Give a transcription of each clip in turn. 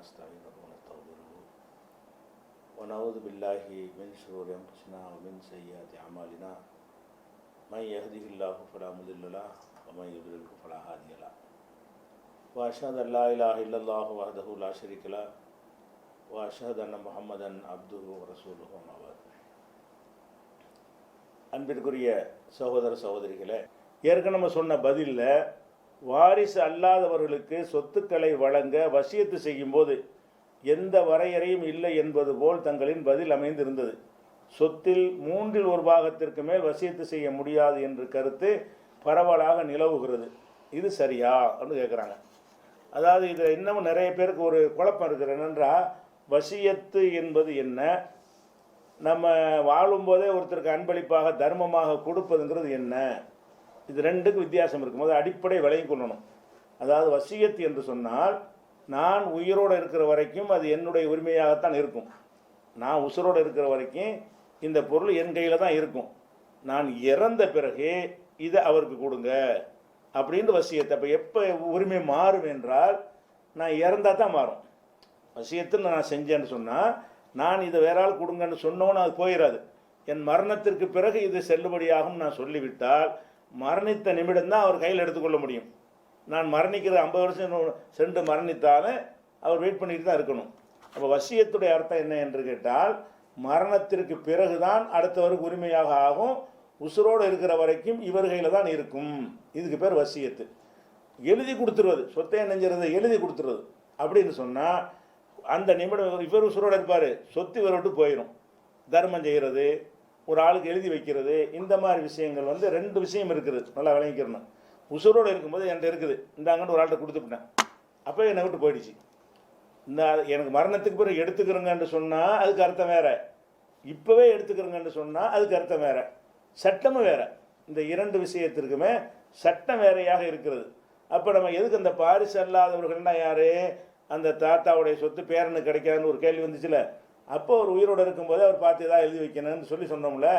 ونستعينه ونستغفره ونعوذ بالله من شرور أنفسنا ومن سيئات أعمالنا من يهده الله فلا مضل له ومن يضلل فلا هادي له وأشهد أن لا إله إلا الله وحده لا شريك له وأشهد أن محمدا عبده ورسوله أما بعد. அன்பிற்குரிய சகோதர சகோதரிகளே, ஏற்கனவே நம்ம சொன்ன பதிலில் வாரிசு அல்லாதவர்களுக்கு சொத்துக்களை வழங்க வசியத்து செய்யும்போது எந்த வரையறையும் இல்லை என்பது போல் தங்களின் பதில் அமைந்திருந்தது. சொத்தில் 1/3 மேல் வசியத்து செய்ய முடியாது என்று கருத்து பரவலாக நிலவுகிறது. இது சரியா அப்படின்னு கேட்குறாங்க. அதாவது இதில் இன்னமும் நிறைய பேருக்கு ஒரு குழப்பம் இருக்குது. என்னென்றால், வசியத்து என்பது என்ன, நம்ம வாழும்போதே ஒருத்தருக்கு அன்பளிப்பாக தர்மமாக கொடுப்பதுங்கிறது என்ன, இது ரெண்டுக்கும் வித்தியாசம் இருக்கும். அது அடிப்படை விளங்கி கொள்ளணும். அதாவது வசியத்து என்று சொன்னால், நான் உயிரோடு இருக்கிற வரைக்கும் அது என்னுடைய உரிமையாகத்தான் இருக்கும். நான் உசுரோடு இருக்கிற வரைக்கும் இந்த பொருள் என் கையில் தான் இருக்கும். நான் இறந்த பிறகு இதை அவருக்கு கொடுங்க அப்படின்ட்டு வசியத்தை. அப்போ எப்போ உரிமை மாறும் என்றால், நான் இறந்தால் தான் மாறும். வசியத்தில் நான் செஞ்சேன்னு சொன்னால், நான் இதை வேற ஆள் கொடுங்கன்னு சொன்னோன்னு அது போயிடாது. என் மரணத்திற்கு பிறகு இது செல்லுபடியாகும் நான் சொல்லிவிட்டால், மரணித்த நிமிடம் தான் அவர் கையில் எடுத்துக்கொள்ள முடியும். நான் மரணிக்கிற 50 வருஷம் சென்று மரணித்தாலும் அவர் வெயிட் பண்ணிட்டு தான் இருக்கணும். அப்போ வசியத்துடைய அர்த்தம் என்ன என்று கேட்டால், மரணத்திற்கு பிறகுதான் அடுத்தவருக்கு உரிமையாக ஆகும். உசுரோடு இருக்கிற வரைக்கும் இவர் கையில் தான் இருக்கும். இதுக்கு பேர் வசியத்து. எழுதி கொடுத்துருவது, சொத்தை நெஞ்சுறது எழுதி கொடுத்துருவது அப்படின்னு சொன்னால், அந்த நிமிடம் இவர் உசுரோடு இருப்பார், சொத்து இவரை விட்டு போயிடும். தர்மம் செய்கிறது, ஒரு ஆளுக்கு எழுதி வைக்கிறது, இந்த மாதிரி விஷயங்கள் 2 விஷயம் இருக்குது. நல்லா விளங்கிக்கிறணும். உசுரோடு இருக்கும்போது என்கிட்ட இருக்குது, இந்தாங்கன்னு ஒரு ஆள்கிட்ட கொடுத்துட்டேன், அப்போ என்னை விட்டு போயிடுச்சு. இந்த எனக்கு மரணத்துக்கு பிறகு எடுத்துக்கிறேங்கன்னு சொன்னால் அதுக்கு அர்த்தம் வேறு, இப்போவே எடுத்துக்கிறேங்கன்னு சொன்னால் அதுக்கு அர்த்தம் வேறு, சட்டமும் வேறு. இந்த 2 விஷயத்திற்குமே சட்டம் வேறையாக இருக்கிறது. அப்போ நம்ம எதுக்கு அந்த பாரிசு அல்லாதவர்கள்னா யார், அந்த தாத்தாவுடைய சொத்து பேரனுக்கு கிடைக்காதுன்னு ஒரு கேள்வி வந்துச்சுல, அப்போ ஒரு உயிரோடு இருக்கும்போது அவர் பார்த்து ஏதாவது எழுதி வைக்கணும்னு சொல்லி சொன்னோம்ல.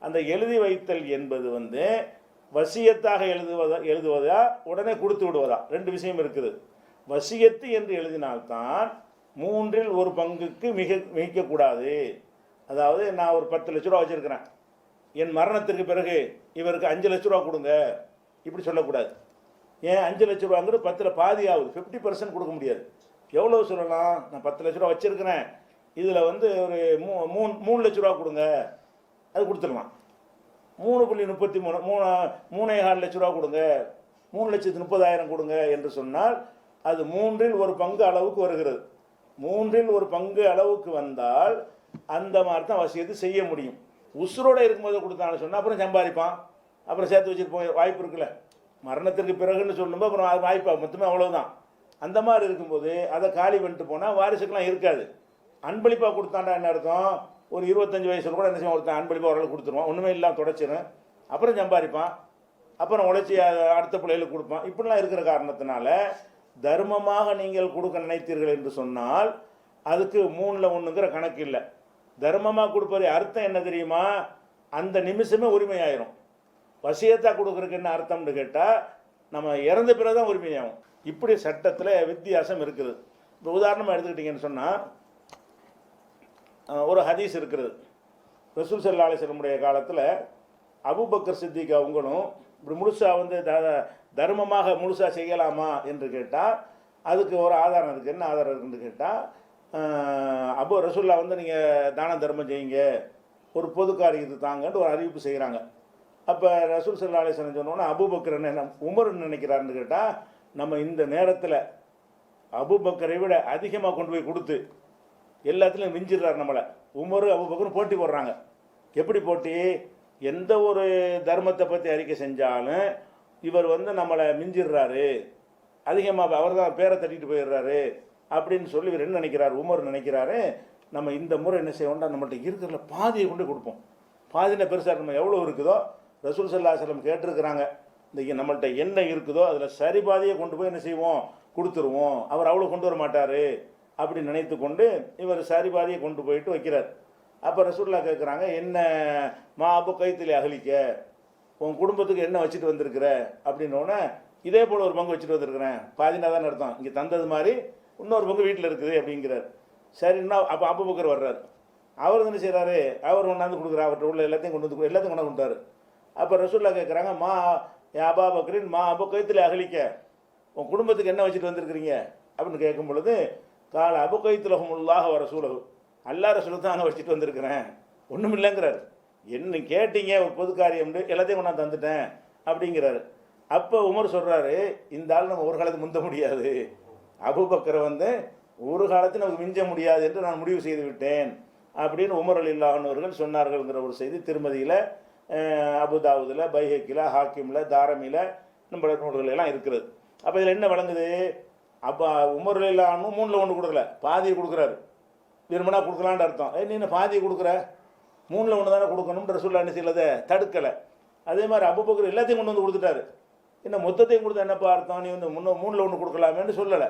அந்த எழுதி வைத்தல் என்பது வசியத்தாக எழுதுவதா உடனே கொடுத்து விடுவதா, 2 விஷயம் இருக்குது. வசியத்து என்று எழுதினால்தான் 1/3 மிகக்கூடாது. அதாவது நான் ஒரு 10 லட்ச ரூபா வச்சுருக்கிறேன், என் மரணத்திற்கு பிறகு இவருக்கு 5 லட்ச ரூபா கொடுங்க இப்படி சொல்லக்கூடாது. ஏன் 5 லட்ச ரூபாங்கிறது 10ல் பாதி ஆகுது, 50% கொடுக்க முடியாது. எவ்வளோ சொல்லலாம், நான் 10 லட்ச ரூபா வச்சுருக்கிறேன், இதில் ஒரு 3 லட்ச ரூபா கொடுங்க, அது கொடுத்துடலாம். 3.33 3.4 லட்ச ரூபா கொடுங்க, 3,30,000 கொடுங்க என்று சொன்னால் அது 1/3 அளவுக்கு வருகிறது. 1/3 அளவுக்கு வந்தால் அந்த மாதிரி தான் வசியத்து செய்ய முடியும். உசுரோட இருக்கும்போது கொடுத்தான்னு சொன்னால் அப்புறம் சம்பாதிப்பான், அப்புறம் சேர்த்து வச்சுட்டு போய் வாய்ப்பு இருக்குல்ல. மரணத்திற்கு பிறகுன்னு சொல்லும்போது அப்புறம் வாய்ப்பா மொத்தமே அவ்வளோதான். அந்த மாதிரி இருக்கும்போது அதை காலி பண்ணிட்டு போனால் வாரிசுக்கெல்லாம் இருக்காது. அன்பளிப்பாக கொடுத்தாண்டா என்ன அர்த்தம், ஒரு 25 வயசில் கூட என்ன செய்வான் ஒருத்தன் அன்பளிப்பாக ஓரளவு கொடுத்துருவான், ஒன்றுமே இல்லாமல் தொடச்சிடும், அப்புறம் சம்பாதிப்பான், அப்புறம் உழைச்சி அடுத்த பிள்ளைகளுக்கு கொடுப்பான். இப்படிலாம் இருக்கிற காரணத்தினால தர்மமாக நீங்கள் கொடுக்க நினைத்தீர்கள் என்று சொன்னால் அதுக்கு 3ல் 1ங்கிற கணக்கு இல்லை. தர்மமாக கொடுப்பது அர்த்தம் என்ன தெரியுமா, அந்த நிமிஷமே உரிமையாயிரும். வசியத்தாக கொடுக்குறதுக்கு என்ன அர்த்தம்னு கேட்டால், நம்ம இறந்த பிறகு தான் உரிமையாகும். இப்படி சட்டத்தில் வித்தியாசம் இருக்குது. இப்போ உதாரணமாக எடுத்துக்கிட்டிங்கன்னு சொன்னால், ஒரு ஹதீஸ் இருக்கிறது. ரசூல் ஸல்லல்லாஹு அலைஹி வஸல்லம் காலத்தில் அபூபக்கர் சித்திக் அவங்களும் இப்படி முழுசாக தர்மமாக முழுசாக செய்யலாமா என்று கேட்டால் அதுக்கு ஒரு ஆதாரம் இருக்குது. என்ன ஆதாரம் இருக்குன்னு கேட்டால், ரசூல்லா நீங்கள் தான தர்மம் செய்யுங்க, ஒரு பொது காரியத்தை தாங்கன்ட்டு ஒரு அறிவிப்பு செய்கிறாங்க. அப்போ ரசூல் ஸல்லல்லாஹு அலைஹி வஸல்லம் சொன்னோன்னா அபூபக்கர் என்ன உமர்னு நினைக்கிறாருன்னு கேட்டால், நம்ம இந்த நேரத்தில் அபூபக்கரை விட அதிகமாக கொண்டு போய் கொடுத்து எல்லாத்துலேயும் மிஞ்சிடுறாரு நம்மளை. உமர் அபூபக்கரும் போட்டி போடுறாங்க. எப்படி போட்டி, எந்த ஒரு தர்மத்தை பற்றி அறிக்கை செஞ்சாலும் இவர் நம்மளை மிஞ்சிடுறாரு, அதிகமாக அவர் தான் பேரை தட்டிட்டு போயிடுறாரு அப்படின்னு சொல்லி இவர் என்ன நினைக்கிறார், உமர் நினைக்கிறாரு, நம்ம இந்த முறை என்ன செய்வோம்னா நம்மள்ட்ட இருக்கிறதுல பாதியை கொண்டு கொடுப்போம். பாதியில் பெருசாக நம்ம எவ்வளோ இருக்குதோ ரசூல் ஸல்லல்லாஹு அலைஹி வஸல்லம் கேட்டிருக்கிறாங்க, இந்த நம்மள்ட்ட என்ன இருக்குதோ அதில் சரி பாதியை கொண்டு போய் என்ன செய்வோம், கொடுத்துருவோம். அவர் அவ்வளோ கொண்டு வர மாட்டார் அப்படி நினைத்து கொண்டு இவர் சரி பாதியை கொண்டு போயிட்டு வைக்கிறார். அப்போ ரசூல்லா கேட்குறாங்க, என்ன மா அபு கைத்தில் அகலிக்க, உன் குடும்பத்துக்கு என்ன வச்சுட்டு வந்திருக்கிற அப்படின்னோடனே, இதே போல் ஒரு பங்கு வச்சுட்டு வந்திருக்கிறேன், பாதினா தானே அர்த்தம், இங்கே தந்தது மாதிரி இன்னொரு பங்கு வீட்டில் இருக்குது அப்படிங்கிறார். சரின்னா அப்போ அபூபக்கர் வர்றார். அவர் என்ன செய்கிறாரு, அவர் கொண்டாந்து கொடுக்குறாரு, அவர்கிட்ட உள்ள எல்லாத்தையும் கொண்டு வந்து எல்லாத்தையும் கொண்டாந்து கொடுத்தாரு. அப்போ ரசூலுல்லாஹ் கேட்குறாங்க, மா அபா பக்ரின் மா அபு கைத்தில் அகலிக்க, உன் குடும்பத்துக்கு என்ன வச்சுட்டு வந்திருக்கிறீங்க அப்படின்னு கேட்கும் பொழுது, கால அபு கைத்துலஹுமுல்லாஹ் வ ரசூலஹு, அல்லா ரசூலுக்கு தான் அங்கே வச்சுட்டு வந்திருக்கிறேன், ஒன்றும் இல்லைங்கிறார். என்ன கேட்டீங்க ஒரு பொது காரியம், எல்லாத்தையும் கொண்டாந்து தந்துட்டேன் அப்படிங்கிறாரு. அப்போ உமர் சொல்கிறாரு, இந்த ஆள் நம்ம ஒரு காலத்துக்கு முந்த முடியாது, அபூபக்கரை வந்து ஒரு காலத்தில் நமக்கு மிஞ்ச முடியாது என்று நான் முடிவு செய்து விட்டேன் அப்படின்னு உமர் ரலியல்லாஹு அன்ஹு அவர்கள் சொன்னார்கள்ங்கிற ஒரு செய்தி திருமதியில், அபுதாவுதில், பைஹக்கில், ஹாக்கிமில், தாரமியில், நம்ம நூல்கள் எல்லாம் இருக்கிறது. அப்போ இதில் என்ன வழங்குது, அப்போ உமர் ரலியல்லாஹு அன்ஹு 3/1 கொடுக்கல, பாதியை கொடுக்குறாரு. விரும்பினா கொடுக்கலான்னு அர்த்தம். நீ என்ன பாதியை கொடுக்குற, 3/1 தானே கொடுக்கணும்ன்ற ரசூலுல்லாஹ் என்ன செய்யலை, தடுக்கலை. அதே மாதிரி அபூபக்கர் எல்லாத்தையும் கொண்டு வந்து கொடுத்துட்டாரு. என்ன மொத்தத்தையும் கொடுத்தா என்னப்பா அர்த்தம், நீ வந்து 3/1 கொடுக்கலாமேன்னு சொல்லலை.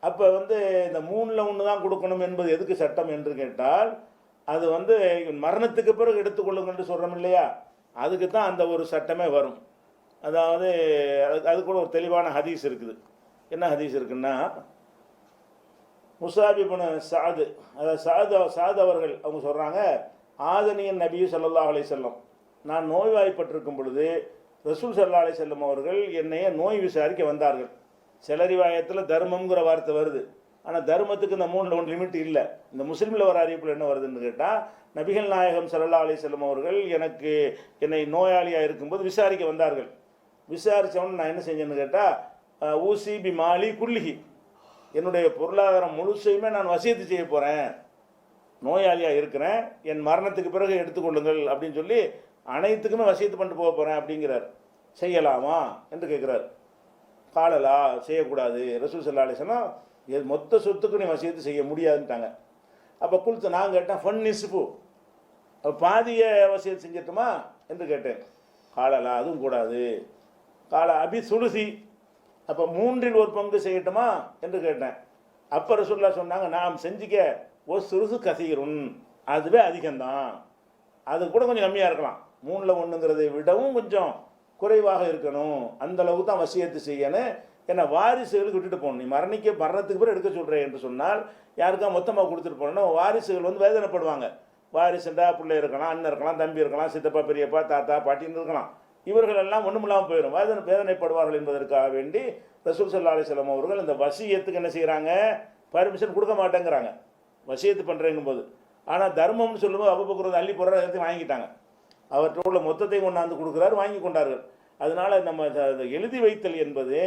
அப்போ வந்து இந்த 3/1 தான் கொடுக்கணும் என்பது எதுக்கு சட்டம் என்று கேட்டால், அது வந்து மரணத்துக்கு பிறகு எடுத்துக்கொள்ளுங்கன்னு சொல்கிறோம் இல்லையா, அதுக்கு தான் அந்த ஒரு சட்டமே வரும். அதாவது அது கூட ஒரு தெளிவான ஹதீஸ் இருக்குது. என்ன ஹதீஸ் இருக்குன்னா, முஸாப் இப்னு சஅத், அதாவது சஅத் அவர்கள் அவங்க சொல்கிறாங்க, ஆதனியன் நபி ஸல்லல்லாஹு அலைஹி வஸல்லம், நான் நோய்வாய்ப்பட்டிருக்கும் பொழுது ரசூல் ஸல்லல்லாஹு அலைஹி வஸல்லம் அவர்கள் என்னைய நோய் விசாரிக்க வந்தார்கள். சில ரிவாயத்தில் தர்மம்ங்கிற வார்த்தை வருது, ஆனால் தர்மத்துக்கு இந்த 3/1 லிமிட் இல்லை. இந்த முஸ்லீமில் வர அறிவிப்பில் என்ன வருதுன்னு கேட்டால், நபிகள் நாயகம் ஸல்லல்லாஹு அலைஹி வஸல்லம் அவர்கள் என்னை நோயாளியாக இருக்கும்போது விசாரிக்க வந்தார்கள். விசாரித்தவொன்னு நான் என்ன செஞ்சேன்னு கேட்டால், ஊசி பி மாலி குல்லிஹி, என்னுடைய பொருளாதாரம் முழுசையுமே நான் வசியத்து செய்ய போகிறேன், நோயாளியாக இருக்கிறேன், என் மரணத்துக்கு பிறகு எடுத்துக்கொள்ளுங்கள் அப்படின்னு சொல்லி அனைத்துக்குமே வசியத்து பண்ணிட்டு போக போகிறேன் அப்படிங்கிறார். செய்யலாமா என்று கேட்குறார். காலலா, செய்யக்கூடாது, ரசூல் ஸல்லல்லாஹு அலைஹி வஸல்லம் மொத்த சொத்துக்கு நீ வசியத்து செய்ய முடியாதுன்ட்டாங்க. அப்போ குல்த்து நான் கேட்டேன், ஃபன் நிஸ்பு, பாதியை வசியத்து செஞ்சிட்டுமா என்று கேட்டேன். காலலா, அதுவும் கூடாது. கால அபி சுலுசி, அப்போ 3/1 செய்யட்டுமா என்று கேட்டேன். அப்போ ரசூலுல்லாஹ் சொன்னாங்க, நாம் செஞ்சிக்க ஒரு சுருசு கசீருன், அதுவே அதிகம்தான், அது கூட கொஞ்சம் கம்மியாக இருக்கலாம், 3/1ங்கிறதை விடவும் கொஞ்சம் குறைவாக இருக்கணும், அந்த அளவுக்கு தான் வசியத்து செய்யணும். ஏன்னா வாரிசுகளுக்கு விட்டுட்டு போகணும். நீ மரணத்துக்கு பிறகு எடுக்க சொல்கிறேன் என்று சொன்னால் யாருக்கா மொத்தமாக கொடுத்துட்டு போனோம்னா வாரிசுகள் வந்து வேதனைப்படுவாங்க. வாரிசுண்டா பிள்ளை இருக்கலாம், அண்ணன் இருக்கலாம், தம்பி இருக்கலாம், சித்தப்பா பெரியப்பா தாத்தா பாட்டின்னு இருக்கலாம், இவர்கள் எல்லாம் ஒன்றுமில்லாமல் போயிடும், வேதனைப்படுவார்கள் என்பதற்காக வேண்டி ரசூல் ஸல்லல்லாஹு அலைஹி வஸல்லம் அவர்கள் இந்த வசியத்துக்கு என்ன செய்கிறாங்க, பர்மிஷன் கொடுக்க மாட்டேங்கிறாங்க வசியத்து பண்ணுறேங்கும் போது. ஆனால் தர்மம்னு சொல்லும்போது அபூபக்கர் அள்ளி போடுற எல்லாத்தையும் வாங்கிட்டாங்க. அவற்றை உள்ள மொத்தத்தை கொண்டாந்து கொடுக்குறாரு, வாங்கி கொண்டார்கள். அதனால் நம்ம எழுதி வைத்தல் என்பது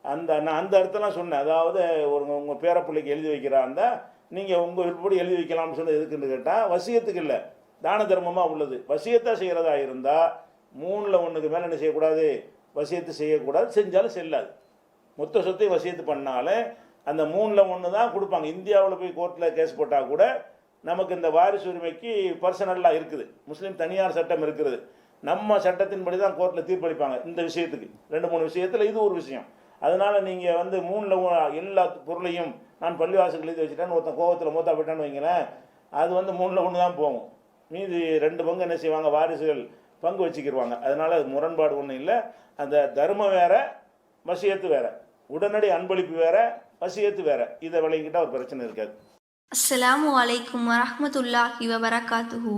நான் அந்த அர்த்தம்லாம் சொன்னேன். அதாவது உங்கள் பேரப்பிள்ளைக்கு எழுதி வைக்கிறாந்தா நீங்கள் உங்கள் விருப்பப்படி எழுதி வைக்கலாம்னு சொன்னது எதுக்குன்னு கேட்டால், வசியத்துக்கு இல்லை, தான தர்மமாக உள்ளது. வசியத்தாக செய்கிறதா இருந்தால் 3/1 மேலே என்ன செய்யக்கூடாது, வசியத்து செய்யக்கூடாது, செஞ்சாலும் செல்லாது. மொத்த சொத்தை வசியத்து பண்ணாலும் அந்த 3/1 தான் கொடுப்பாங்க. இந்தியாவில் போய் கோர்ட்டில் கேஸ் போட்டால் கூட நமக்கு இந்த வாரிசு உரிமைக்கு பர்சனலாக இருக்குது, முஸ்லீம் தனியார் சட்டம் இருக்கிறது. நம்ம சட்டத்தின்படி தான் கோர்ட்டில் தீர்ப்பளிப்பாங்க இந்த விஷயத்துக்கு. 2-3 விஷயத்தில் இது ஒரு விஷயம். அதனால் நீங்கள் வந்து 3/1 எல்லா பொருளையும் நான் பள்ளிவாசல் எழுதி வச்சுட்டேன்னு ஒருத்தன் கோபத்தில் மூத்தா போயிட்டான்னு வைங்களேன், அது வந்து 3/1 தான் போகும். மீதி 2 பங்கு என்ன செய்வாங்க, வாரிசுகள் பங்கு வச்சுக்கிடுவாங்க. அதனால் அது முரண்பாடு ஒன்றும் இல்லை. அந்த தர்மம் வேற, வசியத்து வேற, உடனடி அன்பளிப்பு வேற, வசியத்து வேற. இதை விளங்கிட்டால் ஒரு பிரச்சனை இருக்காது. அஸ்ஸலாமு அலைக்கும் வரஹ்மத்துல்லாஹி வபரகாத்துஹு.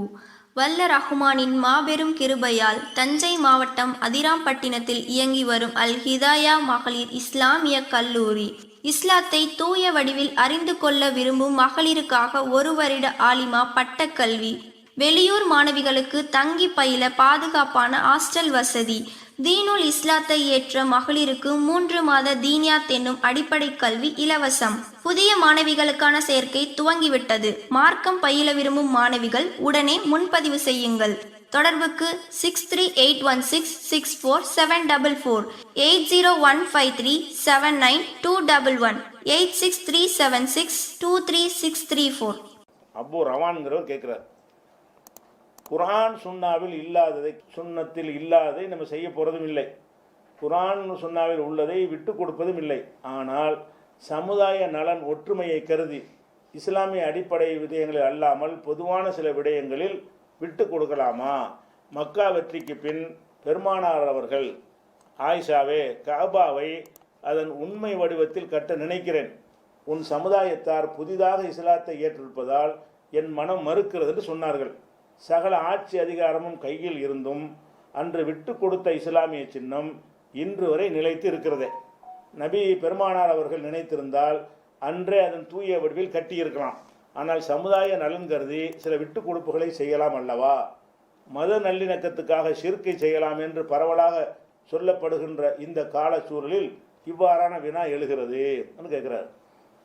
வல்ல ரஹ்மானின் மாபெரும் கிருபையால் தஞ்சை மாவட்டம் அதிராம்பட்டினத்தில் இயங்கி வரும் அல் ஹிதாயா மகளிர் இஸ்லாமிய கல்லூரி இஸ்லாத்தை தூய வடிவில் அறிந்து கொள்ள விரும்பும் மகளிருக்காக 1 வருட ஆலிமா பட்டக்கல்வி, வெளியூர் மாணவிகளுக்கு தங்கி பயில பாதுகாப்பான ஹாஸ்டல் வசதி, தீனுல் இஸ்லாத்தை ஏற்ற மகளிருக்கு 3 மாத தீனியாத் என்னும் அடிப்படை கல்வி இலவசம். புதிய மாணவிகளுக்கான சேர்க்கை துவங்கிவிட்டது. மார்க்கம் பயில விரும்பும் மாணவிகள் உடனே முன்பதிவு செய்யுங்கள். தொடர்புக்கு 6381664744, 8015379211, 863762364. அபு ரவான்கிறவர் கேட்குறார், குர்ஆன் சுன்னாவில் இல்லாததை, சுன்னத்தில் இல்லாததை நம்ம செய்ய போகிறதும் இல்லை, குர்ஆன் சுன்னாவில் உள்ளதை விட்டு கொடுப்பதும் இல்லை. ஆனால் சமுதாய நலன் ஒற்றுமையை கருதி இஸ்லாமிய அடிப்படை விடயங்களில் அல்லாமல் பொதுவான சில விடயங்களில் விட்டு கொடுக்கலாமா? மக்கா வெற்றிக்கு பின் பெருமானார் அவர்கள் ஆயிஷாவே கஅபாவை அதன் உண்மை வடிவத்தில் கட்ட நினைக்கிறேன், உன் சமுதாயத்தார் புதிதாக இஸ்லாத்தை ஏற்றிருப்பதால் என் மனம் மறுக்கிறது என்று சொன்னார்கள். சகல ஆட்சி அதிகாரமும் கையில் இருந்தும் அன்று விட்டு கொடுத்த இஸ்லாமிய சின்னம் இன்று வரை நிலைத்து இருக்கிறது. நபி பெருமானார் அவர்கள் நினைத்திருந்தால் அன்றே அதன் தூய வடிவில் கட்டியிருக்கலாம். ஆனால் சமுதாய நலன் கருதி சில விட்டு கொடுப்புகளை செய்யலாம் அல்லவா? மத நல்லிணக்கத்துக்காக ஷிர்கை செய்யலாம் என்று பரவலாக சொல்லப்படுகின்ற இந்த காலச்சூழலில் இவ்வாறான வினா எழுகிறது கேட்குறாரு.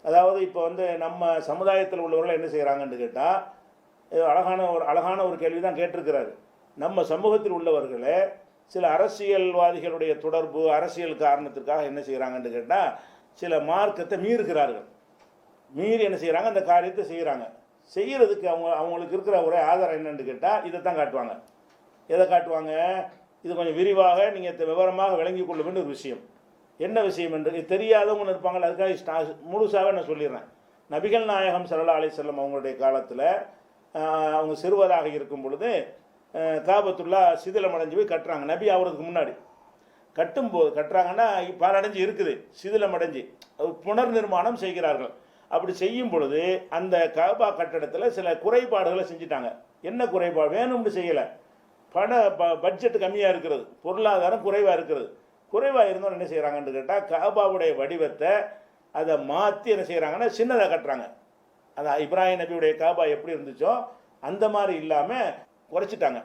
அதாவது இப்போ நம்ம சமுதாயத்தில் உள்ளவர்கள் என்ன செய்கிறாங்கன்னு கேட்டால், அழகான ஒரு கேள்வி தான் கேட்டிருக்கிறாரு. நம்ம சமூகத்தில் உள்ளவர்களை சில அரசியல்வாதிகளுடைய தொடர்பு அரசியல் காரணத்திற்காக என்ன செய்கிறாங்கன்னு கேட்டால், சில மார்க்கத்தை மீறுகிறார்கள். மீறி என்ன செய்கிறாங்க, அந்த காரியத்தை செய்கிறாங்க. செய்கிறதுக்கு அவங்களுக்கு இருக்கிற ஒரே ஆதாரம் என்னன்னு கேட்டால் இதை தான் காட்டுவாங்க. எதை காட்டுவாங்க? இது கொஞ்சம் விரிவாக நீங்கள் விவரமாக விளங்கி கொள்ள வேண்டிய ஒரு விஷயம். என்ன விஷயம் என்று தெரியாதவங்க இருப்பாங்க. அதுக்காக முழுசாக நான் சொல்லிடுறேன். நபிகள் நாயகம் ஸல்லல்லாஹு அலைஹி வஸல்லம் அவங்களுடைய காலத்தில் அவங்க சிறுவராக இருக்கும் பொழுது காபத்துல்லா சிதிலமடைஞ்சு போய் கட்டுறாங்க. நபி ஆகிறதுக்கு முன்னாடி கட்டும்போது கட்டுறாங்கன்னா பாலடைஞ்சு இருக்குது, சிதிலமடைஞ்சு புனர் நிர்மாணம் செய்கிறார்கள். அப்படி செய்யும் பொழுது அந்த காபா கட்டடத்தில் சில குறைபாடுகளை செஞ்சுட்டாங்க. என்ன குறைபாடு? வேணும்னு செய்யலை, பட்ஜெட் கம்மியாக இருக்கிறது, பொருளாதாரம் குறைவாக இருக்கிறது. குறைவாக இருந்தோம் என்ன செய்கிறாங்கன்னு கேட்டால், காபாவுடைய வடிவத்தை அதை மாற்றி என்ன செய்கிறாங்கன்னா சின்னதாக கட்டுறாங்க. அந்த இப்ராஹிம் நபியுடைய காபா எப்படி இருந்துச்சோ அந்த மாதிரி இல்லாமல் குறைச்சிட்டாங்க.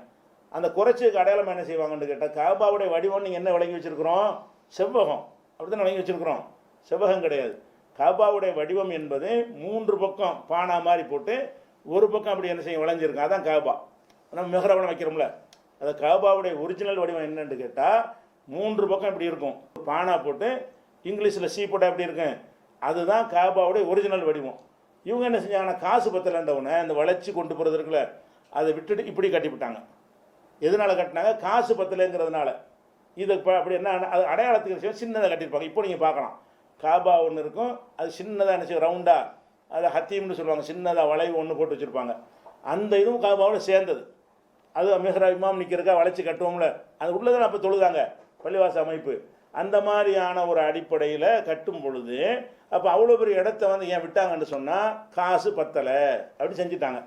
அந்த குறைச்சதுக்கு அடையாளமாக என்ன செய்வாங்கன்னு கேட்டால், காபாவுடைய வடிவம் நீங்கள் என்ன விளங்கி வச்சுருக்கிறோம்? செவ்வகம். அப்படி தான் விளங்கி வச்சுருக்கிறோம். செவ்வகம் கிடையாது. காபாவுடைய வடிவம் என்பது 3 பக்கம் பானா மாதிரி போட்டு ஒரு பக்கம் அப்படி என்ன செய்யும் விளைஞ்சிருக்கும். அதான் காபா. நம்ம மெஹ்ரபம் வைக்கிறோம்ல, அது காபாவுடைய ஒரிஜினல் வடிவம் என்னன்னு கேட்டால் 3 பக்கம் இப்படி இருக்கும். பானா போட்டு இங்கிலீஷில் சி போட்டால் எப்படி இருக்கும், அதுதான் காபாவுடைய ஒரிஜினல் வடிவம். இவங்க என்ன செஞ்சாங்கன்னா காசு பத்தலைன்றவுடனே அந்த வளைச்சி கொண்டு போகிறது இருக்குல்ல, அதை விட்டுட்டு இப்படி கட்டிவிட்டாங்க. எதனால் கட்டினாங்க? காசு பத்தலைங்கிறதுனால. இது இப்போ அப்படி என்ன அது அடையாளத்துக்கு சின்னதாக கட்டியிருப்பாங்க. இப்போ நீங்கள் பார்க்கலாம், காபா ஒன்று இருக்கும், அது சின்னதாக என்ன செய்யும் ரவுண்டாக, அதை ஹத்தீம்னு சொல்லுவாங்க, சின்னதாக வளைவு ஒன்று போட்டு வச்சுருப்பாங்க. அந்த இதுவும் காபாவோட சேர்ந்தது. அது மிஹ்ரா இமாம் நிற்கிறக்கா வளைச்சி கட்டுவோம்ல, அது உள்ளதான் அப்போ தொழுதாங்க பள்ளிவாச அமைப்பு. அந்த மாதிரியான ஒரு அடிப்படையில் கட்டும் பொழுது அப்போ அவ்வளோ பெரிய இடத்த ஏன் விட்டாங்கன்னு சொன்னால் காசு பத்தலை அப்படி செஞ்சுட்டாங்க.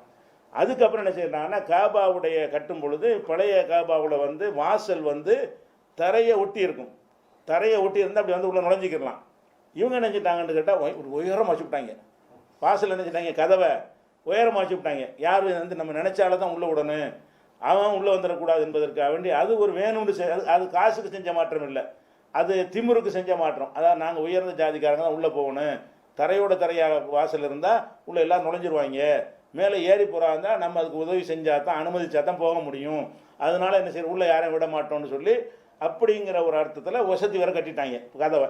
அதுக்கப்புறம் என்ன செய்யறாங்கன்னா, காபாவுடைய கட்டும் பொழுது பழைய காபாவில் வாசல் தரையை ஒட்டி இருக்கும். தரையை ஒட்டி இருந்தால் அப்படி உள்ள நுழைஞ்சிக்கிடலாம். இவங்க நினச்சிட்டாங்கன்னு கேட்டால் ஒரு உயரமாக வச்சுவிட்டாங்க. வாசல் நினச்சிட்டாங்க, கதவை உயரமாக வச்சு விட்டாங்க. யார் நம்ம நினச்சால தான் உள்ளே விடணும், அவன் உள்ளே வந்துடக்கூடாது என்பதற்காக வேண்டி அது ஒரு வேணும்னு அது காசுக்கு செஞ்ச மாற்றம் இல்லை, அது திமுருக்கு செஞ்ச மாற்றம். அதாவது நாங்கள் உயர்ந்த ஜாதிக்காரங்க தான் உள்ளே போகணும், தரையோட தரையாக வாசல் இருந்தால் உள்ளே எல்லாம் நுழைஞ்சிருவாங்க, மேலே ஏறி போகிறா இருந்தால் நம்ம அதுக்கு உதவி செஞ்சால் தான் அனுமதிச்சா தான் போக முடியும், அதனால் என்ன செய்ய உள்ளே யாரையும் விட மாட்டோம்னு சொல்லி அப்படிங்கிற ஒரு அர்த்தத்தில் வசதி வர கட்டிட்டாங்க கதவை.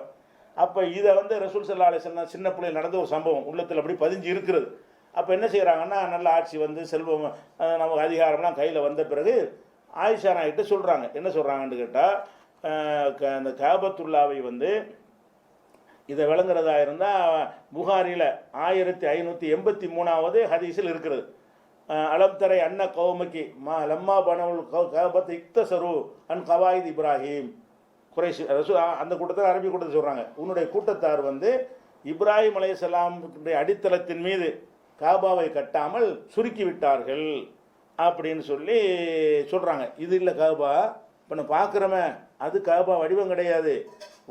அப்போ இதை ரசூல் ஸல்லல்லாஹு அலைஹி வஸல்லம் சின்ன பிள்ளைகள் நடந்த ஒரு சம்பவம் உள்ளத்தில் அப்படி பதிஞ்சு இருக்கிறது. அப்போ என்ன செய்கிறாங்கன்னா, நல்ல ஆட்சி செல்வம் நமக்கு அதிகாரம்லாம் கையில் வந்த பிறகு ஆயிஷா நாய்கிட்ட சொல்கிறாங்க. என்ன சொல்கிறாங்கன்னு கேட்டால், அந்த காபத்துல்லாவை இதை விளங்குறதா இருந்தால் புகாரியில் 1583வது ஹதீஸில் இருக்கிறது. அலம்தரை அன்ன கௌமக்கி லம்மா பனவுல் காபத் இக்தசரு அன் கவாயித் இப்ராஹிம் குறைஷ். அந்த கூட்டத்தில் அரபி கூட்டத்தை சொல்கிறாங்க, உன்னுடைய கூட்டத்தார் இப்ராஹிம் அலைஹிஸ்ஸலாமுடைய அடித்தளத்தின் மீது காபாவை கட்டாமல் சுருக்கி விட்டார்கள் அப்படின்னு சொல்லி சொல்கிறாங்க. இது இல்லை காபா, இப்போ நான் பார்க்குறோமே அது காபா வடிவம் கிடையாது.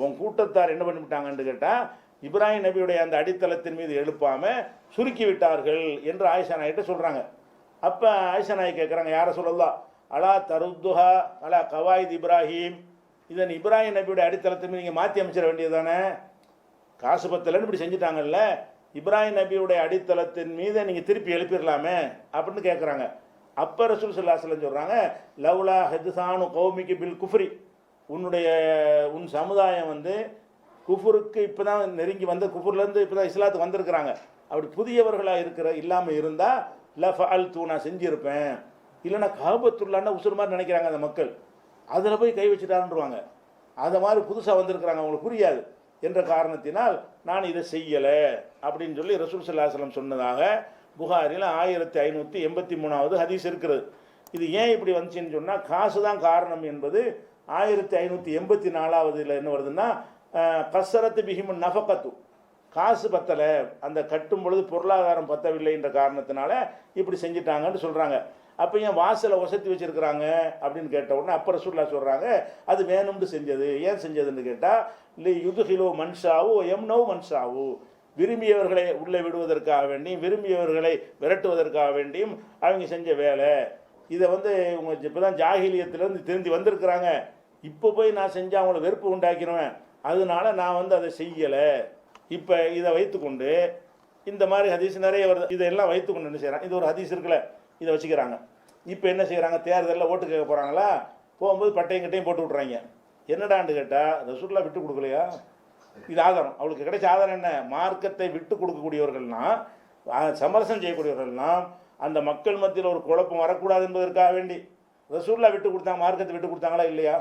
உன் கூட்டத்தார் என்ன பண்ணிவிட்டாங்கன்னு கேட்டால், இப்ராஹிம் நபியுடைய அந்த அடித்தளத்தின் மீது எழுப்பாமல் சுருக்கி விட்டார்கள் என்று ஆயிஷா நாய்கிட்ட சொல்கிறாங்க. அப்போ ஆயிஷா நாய் கேட்குறாங்க, யாரை சொல்லலாம், அலா தருத்துஹா அலா கவாயித் இப்ராஹிம், இதன் இப்ராஹிம் நபியுடைய அடித்தளத்தின் மீது நீங்கள் மாற்றி அமைச்சிட வேண்டியது தானே, காசு பத்தலைன்னு இப்படி செஞ்சுட்டாங்கல்ல, இப்ராஹிம் நபியுடைய அடித்தளத்தின் மீது நீங்கள் திருப்பி எழுப்பிடலாமே அப்படின்னு கேட்குறாங்க. அப்போ ரசூல் ஸல்லல்லாஹு அலைஹி வஸல்லம் சொல்கிறாங்க, லவ்லா ஹெத்சானு கௌமிக்கு பில் குஃப்ரி, உன் சமுதாயம் குஃபுருக்கு இப்போ தான் நெருங்கி குஃபுர்லேருந்து இப்போ தான் இஸ்லாத்துக்கு வந்திருக்கிறாங்க, அப்படி புதியவர்களாக இல்லாமல் இருந்தால் லஃபஅல் தூ, நான் செஞ்சுருப்பேன். இல்லைன்னா காபத்துல்லான்னா உசுறு மாதிரி நினைக்கிறாங்க அந்த மக்கள், அதில் போய் கை வச்சுட்டாருன்றாங்க. அதை மாதிரி புதுசாக வந்திருக்கிறாங்க, அவங்களுக்கு புரியாது என்ற காரணத்தினால் நான் இதை செய்யலை அப்படின்னு சொல்லி ரசூல் ஸல்லல்லாஹு அலைஹி வஸல்லம் சொன்னதாக புகாரில் 1583வது ஹதீஸ் இருக்கிறது. இது ஏன் இப்படி வந்துச்சுன்னு சொன்னால், காசு தான் காரணம் என்பது 1584வதுல என்ன வருதுன்னா, கஸ்ஸரத்து பிஹிம் நஃபகத்து, காசு பத்தலை, அந்த கட்டும் பொழுது பொருளாதாரம் பத்தவில்லை என்ற காரணத்தினால இப்படி செஞ்சிட்டாங்கன்னு சொல்கிறாங்க. அப்போ ஏன் வாசலை வசதி வச்சுருக்கிறாங்க அப்படின்னு கேட்ட உடனே அப்போ ரசூலுல்லாஹ் சொல்கிறாங்க, அது வேணும்னு செஞ்சது. ஏன் செஞ்சதுன்னு கேட்டால், இல்லை யுதுஹிலோ மன்ஷாவோ எம்னோ மன்ஷாவோ, விரும்பியவர்களை உள்ளே விடுவதற்காக வேண்டியும் விரும்பியவர்களை விரட்டுவதற்காக வேண்டியும் அவங்க செஞ்ச வேலை. இதை வந்து இவங்க இப்போ தான் ஜாகிலியத்திலேருந்து திருந்தி வந்திருக்கிறாங்க. இப்போ போய் நான் செஞ்சால் அவங்கள வெறுப்பு உண்டாக்கிடுவேன், அதனால நான் வந்து அதை செய்யலை. இப்போ இதை வைத்துக்கொண்டு இந்த மாதிரி ஹதீஸ் நிறைய வருது. இதெல்லாம் வைத்துக்கொண்டு என்ன செய்கிறாங்க, இது ஒரு ஹதீஸ் இருக்குல்ல, இதை வச்சுக்கிறாங்க. இப்போ என்ன செய்கிறாங்க, தேர்தலில் ஓட்டு கேட்க போகிறாங்களா, போகும்போது பட்டையும் கட்டையும் போட்டு விட்றாங்க. என்னடான்னு கேட்டால் ரசூலுல்லாஹ் விட்டு கொடுக்கலையா? இது ஆதாரம். அவளுக்கு கிடைச்ச ஆதாரம் என்ன? மார்க்கத்தை விட்டு கொடுக்கக்கூடியவர்கள்னா, சமரசம் செய்யக்கூடியவர்கள்னா, அந்த மக்கள் மத்தியில் ஒரு குழப்பம் வரக்கூடாது என்பதற்காக வேண்டி ரசூலுல்லாஹ் விட்டு கொடுத்தாங்க. மார்க்கத்தை விட்டு கொடுத்தாங்களா இல்லையா?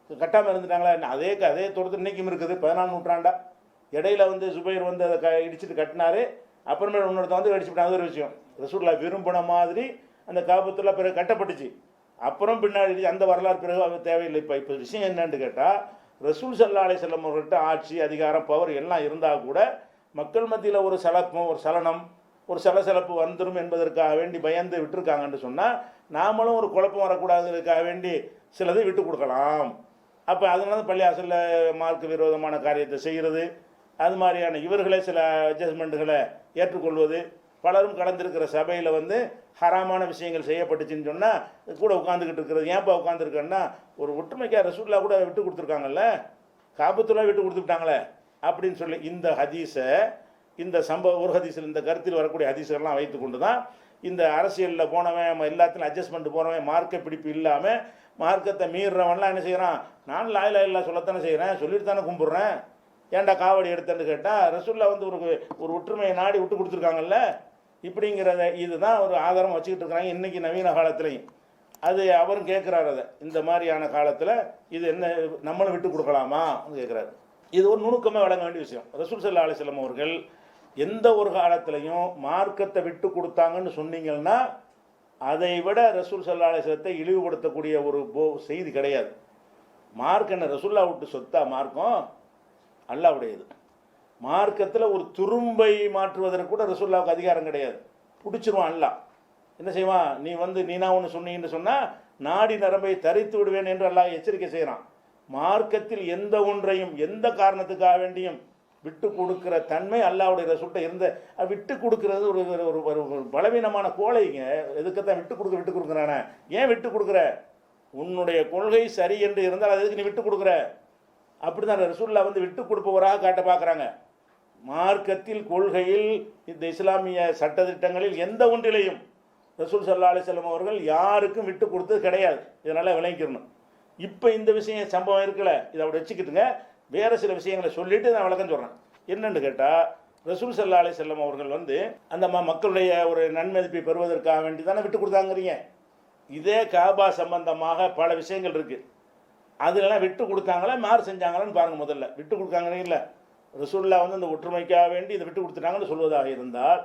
கட்டாமல் இருந்துட்டாங்களா? அதே தொடர்ந்து இன்றைக்கும் இருக்குது. 14 நூற்றாண்டா இடையில வந்து சுபைர் வந்து அதை இடிச்சுட்டு கட்டினாரு, அப்புறமே இன்னொருத்த வந்து அடிச்சுட்டாங்க. அது ஒரு விஷயம். ரசூலுல்லாஹ் விரும்பின மாதிரி அந்த காபத்துல்லா பிறகு கட்டப்பட்டுச்சு. அப்புறம் பின்னாடி அந்த வரலாறு பிறகு அது தேவையில்லை. இப்போ விஷயம் என்னன்னு கேட்டால், ரசூல் ஸல்லல்லாஹு அலைஹி வஸல்லம் அவர்கள்ட்ட ஆட்சி அதிகாரம் பவர் எல்லாம் இருந்தால் கூட மக்கள் மத்தியில் ஒரு சலப்பம், ஒரு சலனம், ஒரு சலசலப்பு வந்துடும் என்பதற்காக வேண்டி பயந்து விட்டுருக்காங்கன்னு சொன்னால், நாமளும் ஒரு குழப்பம் வரக்கூடாதுக்காக வேண்டி சிலதை விட்டு கொடுக்கலாம். அப்போ அதனால பள்ளியாசலில் மார்க்க விரோதமான காரியத்தை செய்கிறது, அது மாதிரியான இவர்களே சில அட்ஜஸ்ட்மெண்ட்டுகளை ஏற்றுக்கொள்வது, பலரும் கலந்துருக்கிற சபையில் வந்து ஹராமான விஷயங்கள் செய்யப்பட்டுச்சுன்னு சொன்னால் கூட உட்காந்துக்கிட்டு இருக்கிறது. ஏன்ப்பா உட்காந்துருக்கேன்னா, ஒரு ஒற்றுமைக்காக ரசூலுல்லாஹ் கூட விட்டு கொடுத்துருக்காங்கல்ல, காபத்துல்லாஹ் விட்டு கொடுத்துட்டாங்களே அப்படின்னு சொல்லி இந்த ஹதீஸை, இந்த சம்பவம் ஒரு ஹதீஸில் இந்த கருத்தில் வரக்கூடிய ஹதீஸெல்லாம் வைத்து கொண்டு தான் இந்த அரசியலில் போனவன், எல்லாத்திலும் அட்ஜஸ்ட்மெண்ட் போனவன், மார்க்க பிடிப்பு இல்லாமல் மார்க்கத்தை மீறுறவன்லாம் என்ன செய்கிறான், நான் லா இலாஹா இல்லல்லாஹ் சொல்லத்தானே செய்கிறேன், சொல்லிட்டு தானே கும்பிட்றேன், ஏன்டா காவடி எடுத்தேன்னு கேட்டால் ரசூலுல்லாஹ் வந்து ஒரு ஒற்றுமையை நாடி விட்டு கொடுத்துருக்காங்கல்ல, இப்படிங்கிறத இதுதான் ஒரு ஆதாரம் வச்சுக்கிட்டு இருக்கிறாங்க இன்றைக்கி நவீன காலத்துலையும். அது அவரும் கேட்குறாரு, அதை இந்த மாதிரியான காலத்தில் இது என்ன நம்மளும் விட்டு கொடுக்கலாமா கேட்குறாரு. இது ஒரு நுணுக்கமாக வழங்க வேண்டிய விஷயம். ரசூல் ஸல்லல்லாஹு அலைஹி வஸல்லம் அவர்கள் எந்த ஒரு காலத்திலையும் மார்க்கத்தை விட்டு கொடுத்தாங்கன்னு சொன்னீங்கன்னா அதை விட ரசூல் ஸல்லல்லாஹு அலைஹி வஸல்லத்தை இழிவுபடுத்தக்கூடிய ஒரு செய்தி கிடையாது. மார்க் என்ன ரசூலுல்லாஹ் விட்டு சொத்தா? மார்க்கம் அல்லாஹ்வுடையது. மார்க்கத்தில் ஒரு துரும்பை மாற்றுவதற்கு கூட ரசூலுல்லாஹ்வுக்கு அதிகாரம் கிடையாது. பிடிச்சிருவான் அல்லாஹ். என்ன செய்வான், நீனா ஒன்று சொன்னீங்கன்னு சொன்னால் நாடி நரம்பை தரித்து விடுவேன் என்று அல்லாஹ் எச்சரிக்கை செய்கிறான். மார்க்கத்தில் எந்த ஒன்றையும் எந்த காரணத்துக்காக வேண்டியும் விட்டு கொடுக்கிற தன்மை அல்லாஹ்வுடைய ரசூல்கிட்ட இருந்த, விட்டு கொடுக்கறது ஒரு பலவீனமான கோழைங்க. எதுக்குத்தான் விட்டு கொடுக்குறானே? ஏன் விட்டு கொடுக்குற? உன்னுடைய கொள்கை சரி என்று இருந்தால் அது எதுக்கு நீ விட்டு கொடுக்குற? அப்படி தான் ரசூலுல்லாஹ் வந்து விட்டு கொடுப்பவராக காட்ட பார்க்குறாங்க. மார்க்கத்தில், கொள்கையில், இந்த இஸ்லாமிய சட்டத்திட்டங்களில் எந்த ஒன்றிலையும் ரசூல் ஸல்லல்லாஹு அலைஹி வஸல்லம் அவர்கள் யாருக்கும் விட்டு கொடுத்தது கிடையாது. இதனால் விளங்கிக்கணும். இப்போ இந்த விஷயம் சம்பவம் இருக்குல்ல, இதை அப்படி வச்சுக்கிட்டுங்க. வேறு சில விஷயங்களை சொல்லிவிட்டு நான் விளக்கம் சொல்கிறேன். என்னென்னு கேட்டால், ரசூல் ஸல்லல்லாஹு அலைஹி வஸல்லம் அவர்கள் வந்து அந்த மக்களுடைய ஒரு நன்மதிப்பை பெறுவதற்காக வேண்டி தானே விட்டு கொடுத்தாங்கிறீங்க. இதே காபா சம்பந்தமாக பல விஷயங்கள் இருக்குது. அதெல்லாம் விட்டு கொடுத்தாங்களா மாறு செஞ்சாங்களான்னு பாருங்கள். முதல்ல விட்டு கொடுத்தாங்கன்னு இல்லை, ரசூலுல்லாஹ் வந்து அந்த ஒற்றுமைக்காக வேண்டி இதை விட்டு கொடுத்துட்டாங்கன்னு சொல்வதாக இருந்தால்,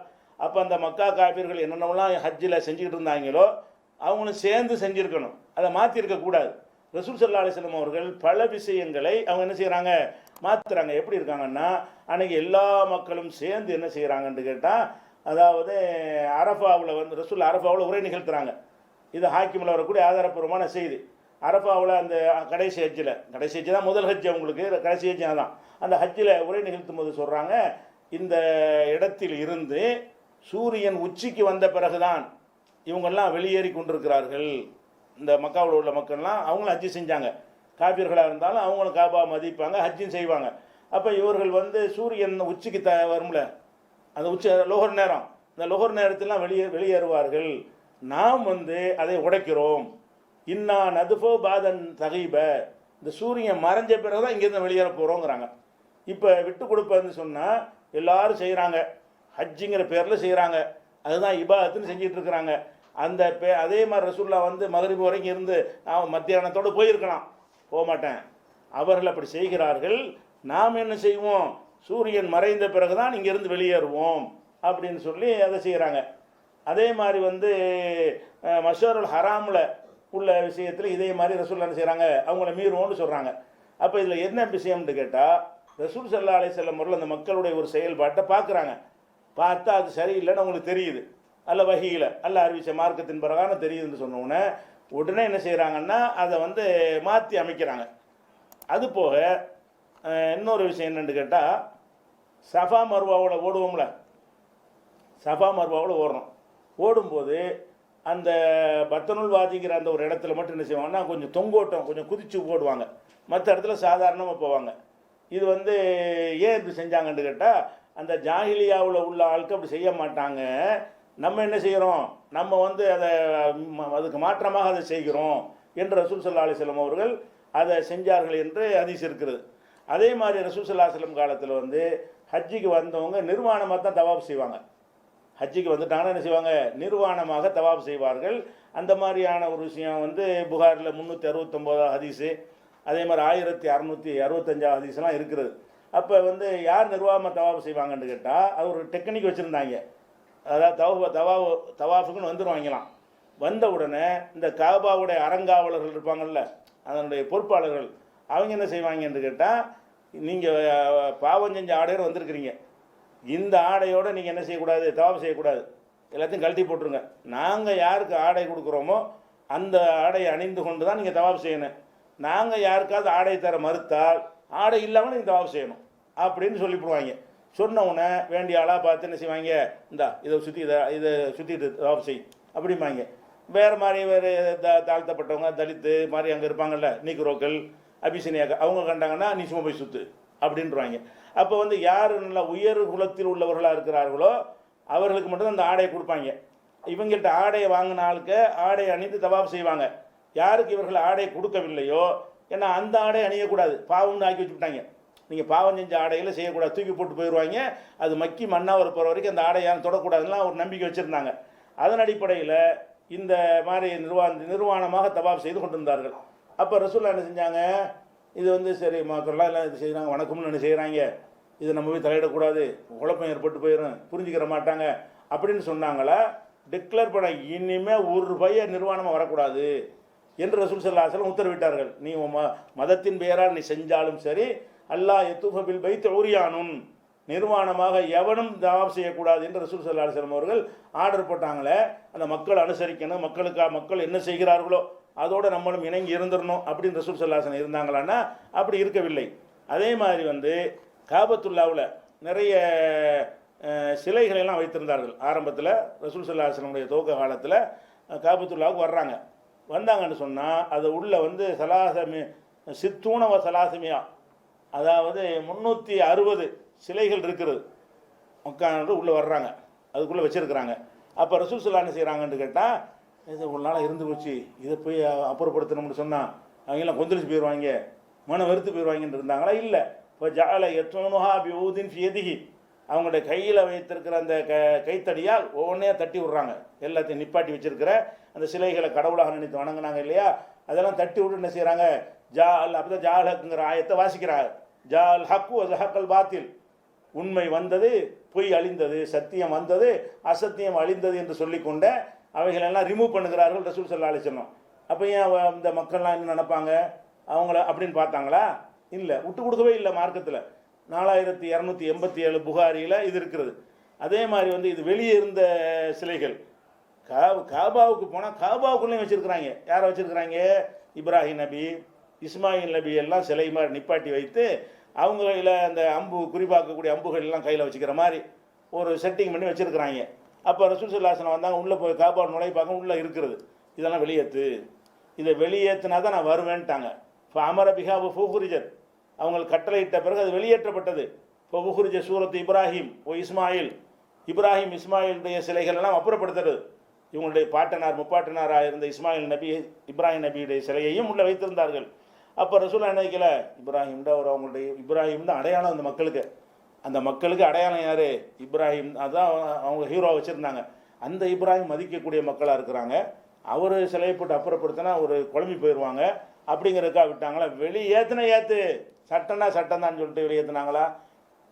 அப்போ அந்த மக்கா காஃபிர்கள் என்னென்னலாம் ஹஜ்ஜில் செஞ்சுக்கிட்டு இருந்தாங்களோ அவங்களும் சேர்ந்து செஞ்சுருக்கணும். அதை மாற்றிருக்கக்கூடாது. ரசூல் ஸல்லல்லாஹு அலைஹி வஸல்லம் அவர்கள் பல விஷயங்களை அவங்க என்ன செய்கிறாங்க, மாற்றுறாங்க. எப்படி இருக்காங்கன்னா, அன்றைக்கி எல்லா மக்களும் சேர்ந்து என்ன செய்கிறாங்கன்னு கேட்டால், அதாவது அரஃபாவில் வந்து ரசூல் அரஃபாவில் உரை நிகழ்த்துறாங்க. இது ஹாக்கிமில் வரக்கூடிய ஆதாரப்பூர்வமான செய்தி. அரஃபாவில் அந்த கடைசி ஹஜ்ஜு தான் முதல் ஹஜ்ஜு, அவங்களுக்கு கடைசி ஹஜ்ஜு தான். அந்த ஹஜ்ஜில் உரை நிகழ்த்தும் போது சொல்கிறாங்க, இந்த இடத்தில் இருந்து சூரியன் உச்சிக்கு வந்த பிறகுதான் இவங்கெல்லாம் வெளியேறி கொண்டிருக்கிறார்கள். இந்த மக்காவில் உள்ள மக்கள்லாம் அவங்களும் ஹஜ்ஜு செஞ்சாங்க. காபிர்களாக இருந்தாலும் அவங்களும் காபா மதிப்பாங்க, ஹஜ்ஜும் செய்வாங்க. அப்போ இவர்கள் வந்து சூரியன் உச்சிக்கு வரும்ல, அந்த லோகர் நேரம், இந்த லோகர் நேரத்திலாம் வெளியேறுவார்கள். நாம் வந்து அதை உடைக்கிறோம். இன்னா நதுஃபோ பாதன் தகைப, இந்த சூரியன் மறைஞ்ச பிறகு தான் இங்கேருந்து வெளியேற போகிறோங்கிறாங்க. இப்போ விட்டு கொடுப்பதுன்னு சொன்னால் எல்லாரும் செய்கிறாங்க, ஹஜ்ஜுங்கிற பேரில் செய்கிறாங்க, அதுதான் இபாதத்துன்னு செஞ்சிட்டு இருக்கிறாங்க. அந்த அதே மாதிரி ரசூலுல்லாஹ் வந்து மகரிப் வரைக்கும் இருந்து மத்தியானத்தோடு போயிருக்கலாம், போக மாட்டேன். அவர்கள் அப்படி செய்கிறார்கள். நாம் என்ன செய்வோம், சூரியன் மறைந்த பிறகு தான் இங்கேருந்து வெளியேறுவோம் அப்படின்னு சொல்லி அதை செய்கிறாங்க. அதே மாதிரி வந்து மஷருல் ஹராமில் உள்ள விஷயத்தில் இதே மாதிரி ரசூலுல்லாஹ் என்ன செய்கிறாங்க, அவங்கள மீறுவோம்னு சொல்கிறாங்க. அப்போ இதில் என்ன விஷயம்னு கேட்டால், ரசூல் ஸல்லல்லாஹு அலைஹி வஸல்லம் அவர்கள் அந்த மக்களுடைய ஒரு செயல்பாட்டை பார்க்குறாங்க. பார்த்தா அது சரியில்லைன்னு அவங்களுக்கு தெரியுது. அல்ல வஹீல அல்ல அறிவிச்ச மார்க்கத்தின் பிரகாரம் தெரியுதுன்னு சொன்ன உடனே என்ன செய்கிறாங்கன்னா அதை வந்து மாற்றி அமைக்கிறாங்க. அது போக இன்னொரு விஷயம் என்னென்னு கேட்டால், சஃபா மர்வாவில் ஓடுவோம்ல, சஃபா மர்வாவில் ஓடுறோம். ஓடும்போது அந்த பத்தனுல் வாதிங்கிற அந்த ஒரு இடத்துல மட்டும் என்ன செய்வாங்கன்னா கொஞ்சம் தொங்கோட்டம், கொஞ்சம் குதிச்சு ஓடுவாங்க. மற்ற இடத்துல சாதாரணமாக போவாங்க. இது வந்து ஏன் இப்படி செஞ்சாங்கன்னு கேட்டால், அந்த ஜாஹிலியாவில் உள்ள ஆட்கள் அப்படி செய்ய மாட்டாங்க. நம்ம என்ன செய்கிறோம், நம்ம வந்து அதுக்கு மாற்றமாக அதை செய்கிறோம் என்று ரசூல் ஸல்லல்லாஹு அலைஹி வஸல்லம் அவர்கள் அதை செஞ்சார்கள் என்று ஹதீஸ் இருக்கிறது. அதே மாதிரி ரசூல் ஸல்லல்லாஹு அலைஹி வஸல்லம் காலத்தில் வந்து ஹஜ்ஜிக்கு வந்தவங்க நிர்வாணமாக தான் தவாப் செய்வாங்க. ஹஜ்ஜிக்கு வந்துட்டாங்கன்னா என்ன செய்வாங்க, நிர்வாணமாக தவாப் செய்வார்கள். அந்த மாதிரியான ஒரு விஷயம் வந்து புகாரில் 369 ஹதீஸு, அதே மாதிரி 1665 ஹதீஸ்லாம் இருக்கிறது. அப்போ வந்து யார் நிர்வாகமாக தவாப் செய்வாங்கன்னு கேட்டால், அது ஒரு டெக்னிக் வச்சுருந்தாங்க. அதாவது தவாஃபுக்குன்னு வந்துடுவாங்களாம். வந்த உடனே இந்த காபாவுடைய அறங்காவலர்கள் இருப்பாங்கள்ல, அதனுடைய பொறுப்பாளர்கள், அவங்க என்ன செய்வாங்கன்னு கேட்டால், நீங்கள் பாவம் செஞ்ச ஆடையோடு வந்திருக்கிறீங்க, இந்த ஆடையோடு நீங்கள் என்ன செய்யக்கூடாது, தவாப் செய்யக்கூடாது, எல்லாத்தையும் கழட்டி போட்டுருங்க. நாங்கள் யாருக்கு ஆடை கொடுக்குறோமோ அந்த ஆடையை அணிந்து கொண்டு தான் நீங்கள் தவாப் செய்யணும். நாங்கள் யாருக்காவது ஆடை தர மறுத்தால் ஆடை இல்லாமல் நீங்கள் தவாப் செய்யணும் அப்படின்னு சொல்லிவிடுவாங்க. சொன்ன உடனே வேண்டிய ஆளாக பார்த்து என்ன செய்வாங்க, இதை சுற்றிட்டு தவாப் செய் அப்படிம்பாங்க. வேறு மாதிரி தாழ்த்தப்பட்டவங்க, தலித்து மாதிரி அங்கே இருப்பாங்கள்ல, நீக்ரோக்கள், அபிசினியாக்கள், அவங்க கண்டாங்கன்னா நீ சும்மா போய் சுற்று அப்படின்றாங்க. அப்போ வந்து யார் நல்லா உயர் குலத்தில் உள்ளவர்களாக இருக்கிறார்களோ அவர்களுக்கு மட்டும்தான் அந்த ஆடையை கொடுப்பாங்க. இவங்கள்ட்ட ஆடையை வாங்கின ஆளுக்கு ஆடையை அணிந்து தவாப் செய்வாங்க. யாருக்கு இவர்கள் ஆடையை கொடுக்கவில்லையோ, ஏன்னா அந்த ஆடையை அணியக்கூடாது, பாவம்னு ஆக்கி வச்சுக்கிட்டாங்க. நீங்கள் பாவம் செஞ்ச ஆடையில் செய்யக்கூடாது, தூக்கி போட்டு போயிடுவாங்க. அது மக்கி மண்ணாக போகிற வரைக்கும் அந்த ஆடையை யாரும் தொடக்கூடாதுலாம் ஒரு நம்பிக்கை வச்சுருந்தாங்க. அதன் அடிப்படையில் இந்த மாதிரி நிர்வாணமாக தவாப் செய்து கொண்டிருந்தார்கள். அப்போ ரசூலுல்லாஹ் என்ன செஞ்சாங்க, இது வந்து சரி மக்கள்லாம் எல்லாம் இது செய்கிறாங்க, வணக்கம்னு என்ன செய்கிறாங்க, இது நம்ம போய் தலையிடக்கூடாது, குழப்பம் ஏற்பட்டு போயிடும், புரிஞ்சுக்கிற மாட்டாங்க அப்படின்னு சொன்னாங்களா. டிக்ளேர் பண்ண இனிமேல் ஒரு பைய நிர்வாணமாக வரக்கூடாது என்று ரசூல் ஸல்லல்லாஹு அலைஹி வஸல்லம் உத்தரவிட்டார்கள். நீ மதத்தின் பெயரால் நீ செஞ்சாலும் சரி, அல்லாஹ் யத்தூஃபு பில் பைத் உரியானுன், நிர்வாணமாக எவனும் தவாப் செய்யக்கூடாது என்று ரசூல் ஸல்லல்லாஹு அலைஹி வஸல்லம் அவர்கள் ஆர்டர் போட்டாங்களே. அந்த மக்கள் அனுசரிக்கணும், மக்கள் என்ன செய்கிறார்களோ அதோடு நம்மளும் இணங்கி இருந்துடணும் அப்படின்னு ரசூல் ஸல்லல்லாஹு அலைஹி வஸல்லம் இருந்தாங்களான்னா அப்படி இருக்கவில்லை. அதே மாதிரி வந்து காபத்துல்லாவில் நிறைய சிலைகளெல்லாம் வைத்திருந்தார்கள். ஆரம்பத்தில் ரசூல் ஸல்லல்லாஹு அலைஹி வஸல்லம் துவக்க காலத்தில் காபத்துல்லாவுக்கு வர்றாங்க. வந்தாங்கன்னு சொன்னால் அது உள்ள வந்து சித்தூணவ சலாசமியா, அதாவது 360 சிலைகள் இருக்கிறது. உட்காந்து உள்ளே வர்றாங்க, அதுக்குள்ளே வச்சுருக்கிறாங்க. அப்போ ரசூல் ஸல்லல்லாஹு அலைஹி வஸல்லம் என்ன செய்கிறாங்கன்னு கேட்டால், இது ஒரு நாளாக இருந்து போச்சு, இதை போய் அப்புறப்படுத்தணும்னு சொன்னால் அவங்கெல்லாம் கொந்தளிச்சு போயிடுவாங்க, மனம் வெறுத்து போயிடுவாங்கன்னு இருந்தாங்களா. இல்லை, இப்போ ஜால எத்தோனுஹா பியூதின் ஃபியதிஹி, அவங்களுடைய கையில் வைத்திருக்கிற அந்த கைத்தடியால் ஒவ்வொன்றையாக தட்டி விட்றாங்க. எல்லாத்தையும் நிப்பாட்டி வச்சுருக்கிற அந்த சிலைகளை கடவுளாக நினைத்து வணங்கினாங்க இல்லையா, அதெல்லாம் தட்டி விட்டு என்ன செய்கிறாங்க, அப்போ தான் ஜாலக்குங்கிற ஆயத்தை வாசிக்கிறாங்க. ஜால் ஹக்கு ஹக்கல் பாத்தில், உண்மை வந்தது, பொய் அழிந்தது, சத்தியம் வந்தது, அசத்தியம் அழிந்தது என்று சொல்லிக்கொண்ட அவைகளெல்லாம் ரிமூவ் பண்ணுகிறார்கள் ரசூல் ஸல்லல்லாஹு அலைஹி வஸல்லம். அப்போ ஏன் இந்த மக்கள்லாம் என்ன நினைப்பாங்க, அவங்கள அப்படின்னு பார்த்தாங்களா? இல்லை, விட்டு கொடுக்கவே இல்லை. மார்க்கத்தில் 4287 புகாரியில் இது இருக்கிறது. அதே மாதிரி வந்து இது வெளியே இருந்த சிலைகள் காபாவுக்கு போனால் காபாவுக்குள்ளேயும் வச்சுருக்கிறாங்க. யாரை வச்சுருக்கிறாங்க, இப்ராஹிம் நபி, இஸ்மாயில் நபி எல்லாம் சிலை மாதிரி நிப்பாட்டி வைத்து அவங்க கையில் அந்த அம்பு குறிப்பாக்கக்கூடிய அம்புகள் எல்லாம் கையில் வச்சுக்கிற மாதிரி ஒரு செட்டிங் பண்ணி வச்சுருக்கிறாங்க. அப்போ ரசூல் ஸல்லல்லாஹு அலைஹி வஸல்லம் வந்தாங்க, உள்ளே போய் காபா நுழைப்பாங்க, உள்ளே இருக்கிறது, இதெல்லாம் வெளியேற்று, இதை வெளியேற்றினா தான் நான் வருவேன்ட்டாங்க. இப்போ அமர பிஹா ஃபுஹுரிஜத், அவங்களுக்கு கட்டளையிட்ட பிறகு அது வெளியேற்றப்பட்டது. இப்போ ஃபுஹுரிஜ சூரத்து இப்ராஹிம் ஓ இஸ்மாயில், இப்ராஹிம் இஸ்மாயிலுடைய சிலைகள் எல்லாம் அப்புறப்படுத்துறது. இவங்களுடைய முப்பாட்டனாராக இருந்த இஸ்மாயில் நபி, இப்ராஹிம் நபியுடைய சிலையையும் உள்ளே வைத்திருந்தார்கள். அப்போ ரசூலுல்லாஹ் நினைக்கல, அவங்களுடைய இப்ராஹிம் தான் அடையாளம் அந்த மக்களுக்கு. அந்த மக்களுக்கு அடையாளம் யார், இப்ராஹிம், அதுதான் அவங்க ஹீரோ வச்சுருந்தாங்க. அந்த இப்ராஹிம் மதிக்கக்கூடிய மக்களாக இருக்கிறாங்க. அவர் சிலையை போட்டு அப்புறப்படுத்தினா ஒரு குழம்பி போயிடுவாங்க அப்படிங்கிறதுக்காக விட்டாங்களா. வெளியேற்றின ஏற்று, சட்டம்னா சட்டம் தான் சொல்லிட்டு வெளியேற்றினாங்களா.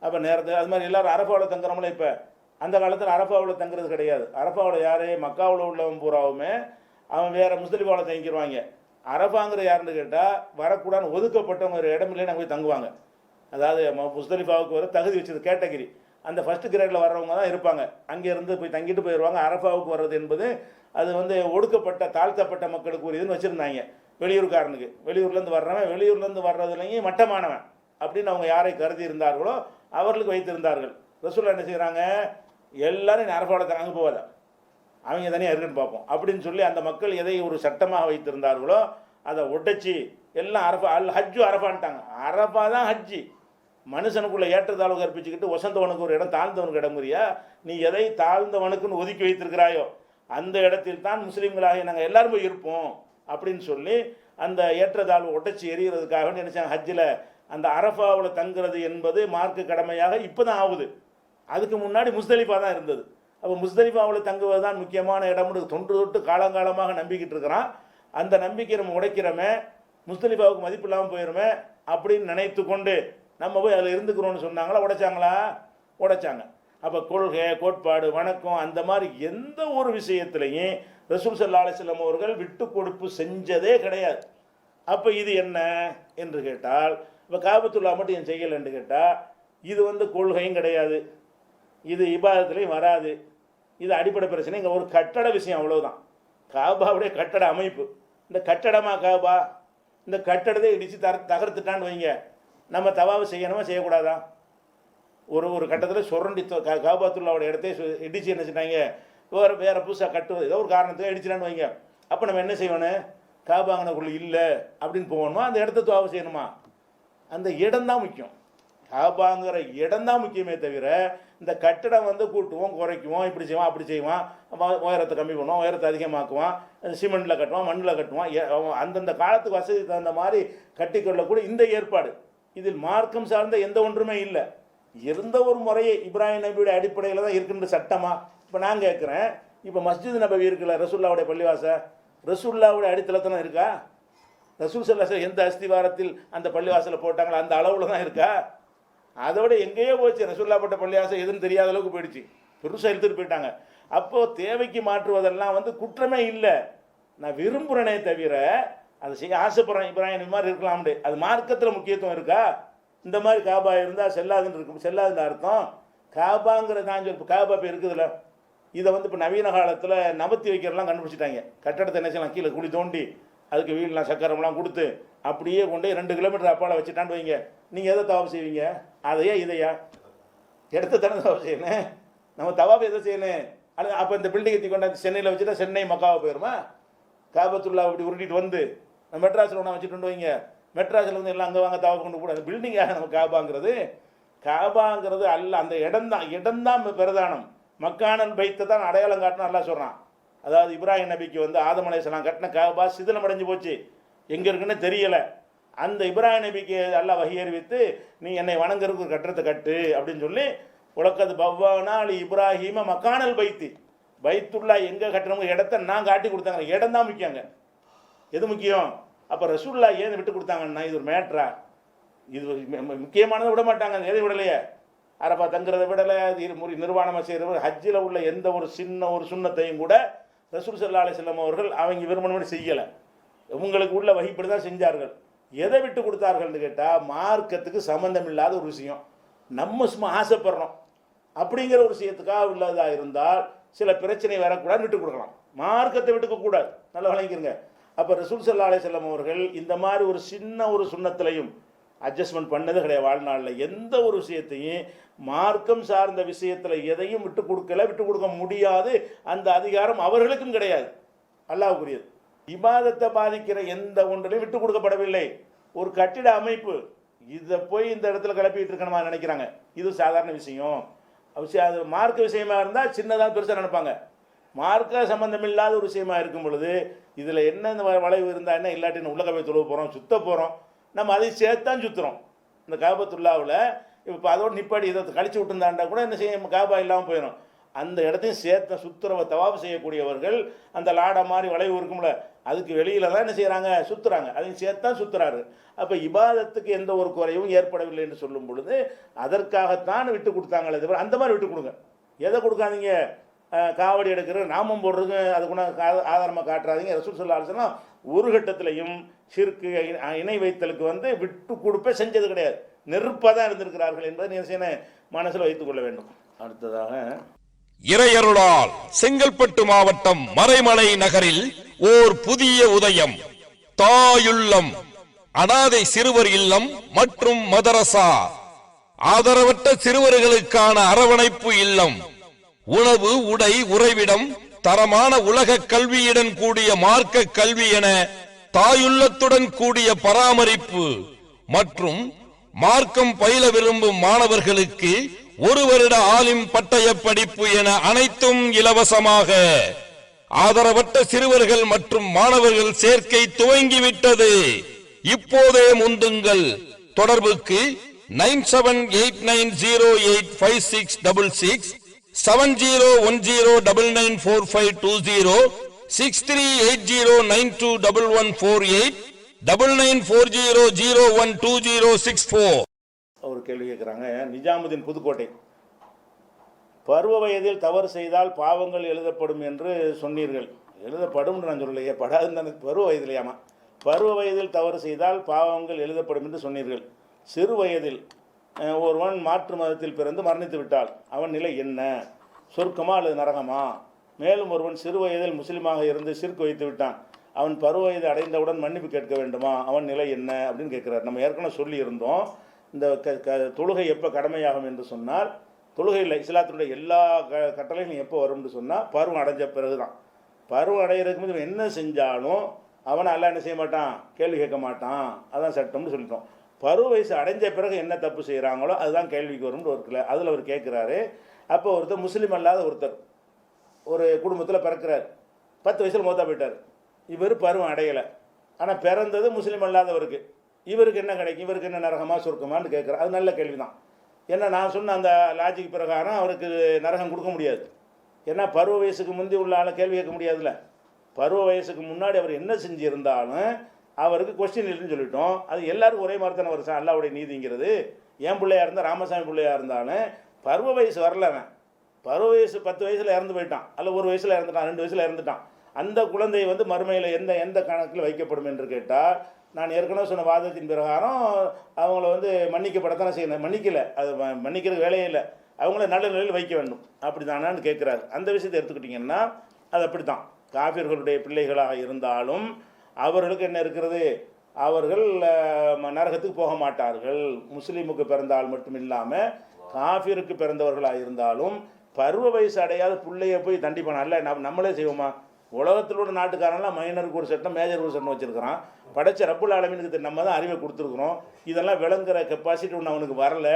அப்போ நேரத்தில் அது மாதிரி எல்லோரும் அரஃபாவில் தங்குறோம்ல. இப்போ அந்த காலத்தில் அரஃபாவில் தங்குறது கிடையாது. அரஃபாவில் யார், மக்காவில் உள்ளவன் பூராவுமே அவன் வேறு முஸ்லிமாவில் தங்கிடுவாங்க. அரஃபாங்கிற யாருன்னு கேட்டால் வரக்கூடாதுன்னு ஒதுக்கப்பட்டவங்க ஒரு இடம் இல்லைன்னு அங்கே போய் தங்குவாங்க. அதாவது முஸ்தலிஃபாவுக்கு வர தகுதி வச்சது கேட்டகிரி. அந்த ஃபஸ்ட்டு கிரேடில் வர்றவங்க தான் இருப்பாங்க. அங்கேருந்து போய் தங்கிட்டு போயிடுவாங்க. அரஃபாவுக்கு வர்றது என்பது அது வந்து ஒடுக்கப்பட்ட தாழ்த்தப்பட்ட மக்களுக்கு உரியதுன்னு வச்சுருந்தாங்க. வெளியூர்காரனுக்கு வெளியூர்லேருந்து வர்றவன் வெளியூர்லேருந்து வர்றதுலேயும் மட்டமானவன் அப்படின்னு அவங்க யாரை கருதி இருந்தார்களோ அவர்களுக்கு வைத்திருந்தார்கள். ரசூலுல்லாஹ் என்ன செய்கிறாங்க, எல்லாரும் அரஃபாவில் அங்கே போவாத, அவங்க தனியாக இருக்குன்னு பார்ப்போம் அப்படின்னு சொல்லி அந்த மக்கள் எதை ஒரு சட்டமாக வைத்திருந்தார்களோ அதை உடைச்சி எல்லாம் அரஃபா ஹஜ்ஜு அரஃபான்ட்டாங்க. அரஃபா தான் ஹஜ்ஜி. மனுஷனுக்குள்ள ஏற்றத்தாழ்வு கற்பிச்சுக்கிட்டு வசந்தவனுக்கு ஒரு இடம் தாழ்ந்தவனுக்கு இடமுறியா? நீ எதை தாழ்ந்தவனுக்குன்னு ஒதுக்கி வைத்திருக்கிறாயோ அந்த இடத்தில் தான் முஸ்லீம்களாக நாங்கள் எல்லாரும் போய் இருப்போம் அப்படின்னு சொல்லி அந்த ஏற்றத்தாழ்வு உடைச்சி எறிகிறதுக்காக நினைச்சாங்க. ஹஜ்ஜில் அந்த அரஃபாவில் தங்குறது என்பது மார்க்க கடமையாக இப்போ தான் ஆகுது. அதுக்கு முன்னாடி முஸ்தலிஃபா தான் இருந்தது. அப்போ முஸ்தலிஃபாவில் தங்குவது தான் முக்கியமான இடம்னு தொன்று தொட்டு காலங்காலமாக நம்பிக்கிட்டு இருக்கிறான். அந்த நம்பிக்கை நம்ம உடைக்கிறோமே, முஸ்தலிஃபாவுக்கு மதிப்பு இல்லாமல் போயிடுமே அப்படின்னு நினைத்து கொண்டு நம்ம போய் அதில் இருந்துக்கிறோன்னு சொன்னாங்களா? உடைச்சாங்களா? உடைச்சாங்க. அப்போ கொள்கை கோட்பாடு வணக்கம் அந்த மாதிரி எந்த ஒரு விஷயத்திலையும் ரசூல் ஸல்லல்லாஹு அலைஹி வஸல்லம் அவர்கள் விட்டு கொடுப்பு செஞ்சதே கிடையாது. அப்போ இது என்ன என்று கேட்டால், இப்போ காபத்துல்லா மட்டும் என் செய்யலைன்னு கேட்டால் இது வந்து கொள்கையும் கிடையாது, இது இபாதத்துலேயும் வராது, இது அடிப்படை பிரச்சனை. இங்கே ஒரு கட்டட விஷயம் அவ்வளவுதான். காபாவுடைய கட்டட அமைப்பு. இந்த கட்டடமா காபா? இந்த கட்டடத்தை இடித்து தகர்த்துட்டான்னு வைங்க, நம்ம தவாவு செய்யணுமா செய்யக்கூடாதா? ஒரு கட்டத்தில் சுரண்டி காபாத்துல்லாவோட இடத்தை இடித்து என்ன செஞ்சாங்க, வேறு புதுசாக கட்டுவது ஏதோ ஒரு காரணத்துக்கு இடிச்சிடான்னு வைங்க. அப்போ நம்ம என்ன செய்யணும்? காபாங்கனக்குள்ள இல்லை அப்படின்னு போகணுமா, அந்த இடத்த தவாவு செய்யணுமா? அந்த இடம் தான் முக்கியம். காபாங்கிற இடம் தான் முக்கியமே தவிர இந்த கட்டடம் வந்து கூட்டுவோம் குறைக்குவோம், இப்படி செய்வான் அப்படி செய்வான், உயரத்தை கம்மி பண்ணுவான், உயரத்தை அதிகமாக்குவான், சிமெண்ட்டில் கட்டுவான் மண்ணில் கட்டுவான், அந்தந்த காலத்துக்கு வசதி தகுந்த மாதிரி கட்டிக்கொள்ளக்கூடிய இந்த ஏற்பாடு இதில் மார்க்கம் சார்ந்த எந்த ஒன்றுமே இல்லை. இருந்த ஒரு முறையை இப்ராஹிம் நபியுடைய அடிப்படையில் தான் இருக்கின்ற சட்டமா? இப்போ நான் கேட்குறேன், இப்போ மஸ்ஜித் நபவி இருக்குல்ல, ரசூல்லாவுடைய பள்ளிவாச, ரசூல்லாவுடைய அடித்தளத்தில் இருக்கா? ரசூல் ஸல்லல்லாஹு அலைஹி எந்த அஸ்திவாரத்தில் அந்த பள்ளிவாசலை போட்டாங்களோ அந்த அளவில் தான் இருக்கா? அதோட எங்கேயோ போச்சு. ரசூல்லா போட்ட பள்ளிவாசல் எதுன்னு தெரியாத அளவுக்கு போயிடுச்சு, பெருசாக எடுத்துகிட்டு போயிட்டாங்க. அப்போது தேவைக்கு மாற்றுவதெல்லாம் வந்து குற்றமே இல்லை. நான் விரும்புகிறேனே தவிர அதை செய்ய ஆசைப்படுறேன், இப்ராஹிம் இந்த மாதிரி இருக்கலாம்னு. அது மார்க்கத்தில் முக்கியத்துவம் இருக்கா? இந்த மாதிரி காபா இருந்தால் செல்லாதுன்னு இருக்கும். செல்லாதுன்னு அர்த்தம் காபாங்கிற நான் சொல்லி காபா இப்போ இருக்குதுல்ல, இதை வந்து இப்போ நவீன காலத்தில் நபத்தி வைக்கிறலாம் கண்டுபிடிச்சிட்டாங்க. கட்டடத்தை என்ன செய்யலாம், கீழே குழி தோண்டி அதுக்கு வீடெலாம் சக்கரம்லாம் கொடுத்து அப்படியே கொண்டு 2 கிலோமீட்டர் அப்பால் வச்சுட்டான்னு வைங்க. நீங்கள் எதை தவாப் செய்வீங்க? அதையா இதையா? இடத்த தானே தவாப் செய்யணும். நம்ம தவாப் எதை செய்யணும்? அது அப்போ இந்த பில்டிங்கை கொண்டாந்து சென்னையில் வச்சுட்டா சென்னை மக்காவை போயிடுமா? காபத்துல்லா அப்படி உருட்டிட்டு வந்து நம்ம மெட்ராஸில் ஒன்றா வச்சுட்டு வைங்க, மெட்ராஸில் வந்து எல்லாம் அங்கே வாங்க தவாப் கொண்டு கூட பில்டிங்காக நம்ம காபாங்கிறது. காபாங்கிறது அல்ல, அந்த இடம்தான் பிரதானம். மக்கானல் பைத்தை தான் அடையாளம் காட்டணும் நல்லா சொல்கிறான். அதாவது இப்ராஹிம் நபிக்கு வந்து ஆதம் அலைஹிஸ்ஸலாம் கட்டின காபா சிதிலம் அடைஞ்சு போச்சு, எங்கே இருக்குன்னு தெரியலை. அந்த இப்ராஹிம் நபிக்கு அல்லாஹ் வஹி அறிவித்து நீ என்னை வணங்குறதுக்கு ஒரு கட்டடத்தை கட்டு அப்படின்னு சொல்லி உலக்கது பவ்வானா அலி இப்ராஹிம மக்கானல் பைத்தி, பைத்துல்லா எங்கே கட்டணுங்கிற இடத்த நான் காட்டி கொடுத்தாங்க. இடம் தான் முக்கியங்க. எது முக்கியம்? அப்போ ரசூல்லா ஏன் விட்டு கொடுத்தாங்கன்னா இது ஒரு மேட்ரா? இது முக்கியமானதை விட மாட்டாங்க. எதை விடலையே? அரபா தங்குறதை விடலை, நிர்வாணமாக செய்கிறவர் ஹஜ்ஜில் உள்ள எந்த ஒரு ஒரு சுண்ணத்தையும் கூட ரசூல் ஸல்லல்லாஹு அலைஹி வஸல்லம் அவர்கள் அவங்க விரும்பினபடி செய்யலை. உங்களுக்கு உள்ள வகைப்படி தான் செஞ்சார்கள். எதை விட்டு கொடுத்தார்கள்னு கேட்டால் மார்க்கத்துக்கு சம்மந்தம் இல்லாத ஒரு விஷயம், நம்ம சும்மா ஆசைப்படுறோம் அப்படிங்கிற ஒரு விஷயத்துக்காக உள்ளதாக இருந்தால் சில பிரச்சனை வரக்கூடாது, விட்டு கொடுக்கலாம். மார்க்கத்தை விட்டுக்கக்கூடாது, நல்லா வழங்கிக்கிறங்க. அப்போ ரசூல் ஸல்லல்லாஹு அலைஹி வஸல்லம் அவர்கள் இந்த மாதிரி ஒரு சுண்ணத்திலையும் அட்ஜஸ்ட்மெண்ட் பண்ணது கிடையாது. வாழ்நாளில் எந்த ஒரு விஷயத்தையும் மார்க்கம் சார்ந்த விஷயத்தில் எதையும் விட்டு கொடுக்க முடியாது. அந்த அதிகாரம் அவர்களுக்கும் கிடையாது, அல்லாஹ்வுக்குரியது. இபாதத்தை பாதிக்கிற எந்த ஒன்றிலையும் விட்டு கொடுக்கப்படவில்லை. ஒரு கட்டிட அமைப்பு இதை போய் இந்த இடத்துல கிளப்பிட்டு இருக்கணுமா நினைக்கிறாங்க. இது சாதாரண விஷயம். அது மார்க்க விஷயமா இருந்தால் சின்னதாக பெருசாக நினைப்பாங்க. மார்க்க சம்பந்தம் இல்லாத ஒரு விஷயமா இருக்கும் பொழுது இதில் என்ன இந்த வளைவு இருந்தால் என்ன, இல்லாட்டி உள்ள கவை தொழுவ போகிறோம், சுத்த போகிறோம், நம்ம அதை சேர்த்தான் சுற்றுறோம். இந்த காபத்துல்லாவில் இப்போ அதோடு நிப்பாடி இதை கழிச்சு விட்டுருந்தாண்டா கூட என்ன செய்ய, காபா இல்லாமல் போயிடும். அந்த இடத்தையும் சேர்த்த சுற்றுறவை தவாப் செய்யக்கூடியவர்கள் அந்த லாடை மாதிரி வளைவு இருக்கும்ல, அதுக்கு வெளியில் தான் என்ன செய்கிறாங்க, சுற்றுறாங்க. அதையும் சேர்த்தான் சுற்றுறாரு. அப்போ இபாதத்துக்கு எந்த ஒரு குறையும் ஏற்படவில்லை என்று சொல்லும் பொழுது அதற்காகத்தான் விட்டு கொடுத்தாங்களே தவிர அந்த மாதிரி விட்டு கொடுங்க. எதை கொடுக்காதீங்க, காவடி எடுக்கிற நாமம் போடுறது அதுக்குள்ள ஆதாரமாக காட்டுறாதீங்க. ரசூல் ஸல்லல்லாஹு அலைஹி வஸல்லம் ஒரு கட்டத்திலையும் ஷிர்க்கு இணை வைத்தலுக்கு வந்து விட்டு கொடுப்பே செஞ்சது கிடையாது. நெருப்பாக தான் இருந்திருக்கிறார்கள் என்பதை நீங்கள் மனசில் வைத்துக் கொள்ள வேண்டும். அடுத்ததாக, இறையருளால் செங்கல்பட்டு மாவட்டம் மறைமலை நகரில் ஓர் புதிய உதயம். தாயுள்ளம், அனாதை சிறுவர் இல்லம் மற்றும் மதரசா, ஆதரவற்ற சிறுவர்களுக்கான அரவணைப்பு இல்லம், உணவு, உடை, உறைவிடம், தரமான உலக கல்வியுடன் கூடிய மார்க்க கல்வி என தாயுள்ளத்துடன் கூடிய பராமரிப்பு மற்றும் மார்க்கம் பயில விரும்பும் மாணவர்களுக்கு 1 வருட ஆலிம் பட்டய படிப்பு என அனைத்தும் இலவசமாக. ஆதரவற்ற சிறுவர்கள் மற்றும் மாணவர்கள் சேர்க்கை துவங்கிவிட்டது. இப்போதே முந்துங்கள். தொடர்புக்கு 9789085666, 7010994520, 6380921148, 9940012064. ஒரு கேள்வி கேட்குறாங்க. நிஜாமுதீன், புதுக்கோட்டை. பருவ வயதில் தவறு செய்தால் பாவங்கள் எழுதப்படும் என்று சொன்னீர்கள். எழுதப்படும் நான் சொல்லலையே, படாதுன்னு தானே. பருவ வயதிலையாமா. பருவ வயதில் தவறு செய்தால் பாவங்கள் எழுதப்படும் என்று சொன்னீர்கள். சிறு வயதில் ஒருவன் மாற்று மதத்தில் பிறந்து மரணித்து விட்டால் அவன் நிலை என்ன? சொர்க்கமா அல்லது நரகமா? மேலும் ஒருவன் சிறு வயதில் முஸ்லீமாக இருந்து ஷிர்க் வைத்து விட்டான், அவன் பருவ வயது அடைந்தவுடன் மன்னிப்பு கேட்க வேண்டுமா? அவன் நிலை என்ன அப்படின்னு கேட்குறார். நம்ம ஏற்கனவே சொல்லியிருந்தோம், இந்த தொழுகை எப்போ கடமையாகும் என்று சொன்னால், தொழுகையில் இஸ்லாத்தினுடைய எல்லா கட்டளைகளும் எப்போ வரும்னு சொன்னால் பருவம் அடைஞ்ச பிறகு தான். பருவம் அடைகிறதுக்கு முன்னாடி என்ன செஞ்சாலும் அவனை எல்லாம் என்ன செய்ய மாட்டான், கேள்வி கேட்க மாட்டான். அதான் சட்டம்னு சொல்லிட்டோம். பருவ வயசு அடைஞ்ச பிறகு என்ன தப்பு செய்கிறாங்களோ அதுதான் கேள்விக்கு வரும்னு ஒரு அதில் அவர் கேட்குறாரு. அப்போ ஒருத்தர் முஸ்லீம் அல்லாத ஒருத்தர் ஒரு குடும்பத்தில் பிறக்கிறார், 10 வயசில் மூத்தா போயிட்டார். இவர் பருவம் அடையலை, ஆனால் பிறந்தது முஸ்லீம் அல்லாதவருக்கு. இவருக்கு என்ன கிடைக்கும்? இவருக்கு என்ன நரகமா சொர்க்கமான்னு கேட்குறார். அது நல்ல கேள்வி தான். ஏன்னா நான் சொன்ன அந்த லாஜிக் பிரகாரம் அவருக்கு நரகம் கொடுக்க முடியாது. ஏன்னா பருவ வயசுக்கு முந்தி உள்ள ஆளை கேள்வி கேட்க முடியாதுல்ல. பருவ வயசுக்கு முன்னாடி அவர் என்ன செஞ்சுருந்தாலும் அவருக்கு கொஸ்டின் இல்லைன்னு சொல்லிட்டோம். அது எல்லாருக்கும் ஒரே மாதிரி தானே வருஷம் அல்லாவுடைய நீதிங்கிறது. என் பிள்ளையாக இருந்தால், ராமசாமி பிள்ளையாக இருந்தாலும் பருவ வயசு வரல. அவன் பருவ வயசு 10 வயசில் இறந்து போயிட்டான், அல்ல 1 வயசில் இறந்துட்டான், 2 வயசில் இறந்துட்டான். அந்த குழந்தை மறுமையில் எந்த கணக்கில் வைக்கப்படும் என்று கேட்டால், நான் ஏற்கனவே சொன்ன வாதத்தின் பிரகாரம் அவங்கள மன்னிக்கப்படத்தானே செய்யணும். மன்னிக்கலை, அது மன்னிக்கிறது வேலையே இல்லை. அவங்கள நல்ல நிலையில் வைக்க வேண்டும். அப்படி தானான்னு கேட்குறாரு. அந்த விஷயத்தை எடுத்துக்கிட்டிங்கன்னா அது அப்படி தான். காஃபிர்களுடைய பிள்ளைகளாக இருந்தாலும் அவர்களுக்கு என்ன இருக்கிறது? அவர்கள் நரகத்துக்கு போக மாட்டார்கள். முஸ்லீமுக்கு பிறந்தால் மட்டும் இல்லாமல் காஃபிருக்கு பிறந்தவர்களாக இருந்தாலும் பருவ வயசு அடையாத பிள்ளைய போய் தண்டிப்பான அல்ல. நம்மளே செய்வோமா? உலகத்தில் உள்ள நாட்டுக்காரன்லாம் மைனருக்கு ஒரு சட்டம், மேஜருக்கு ஒரு சட்டம் வச்சுருக்கிறான். படைச்ச ரப்புல் ஆலமீனுக்கு நம்ம தான் அறிவை கொடுத்துருக்குறோம். இதெல்லாம் விளங்குற கெப்பாசிட்டி ஒன்று அவனுக்கு வரல.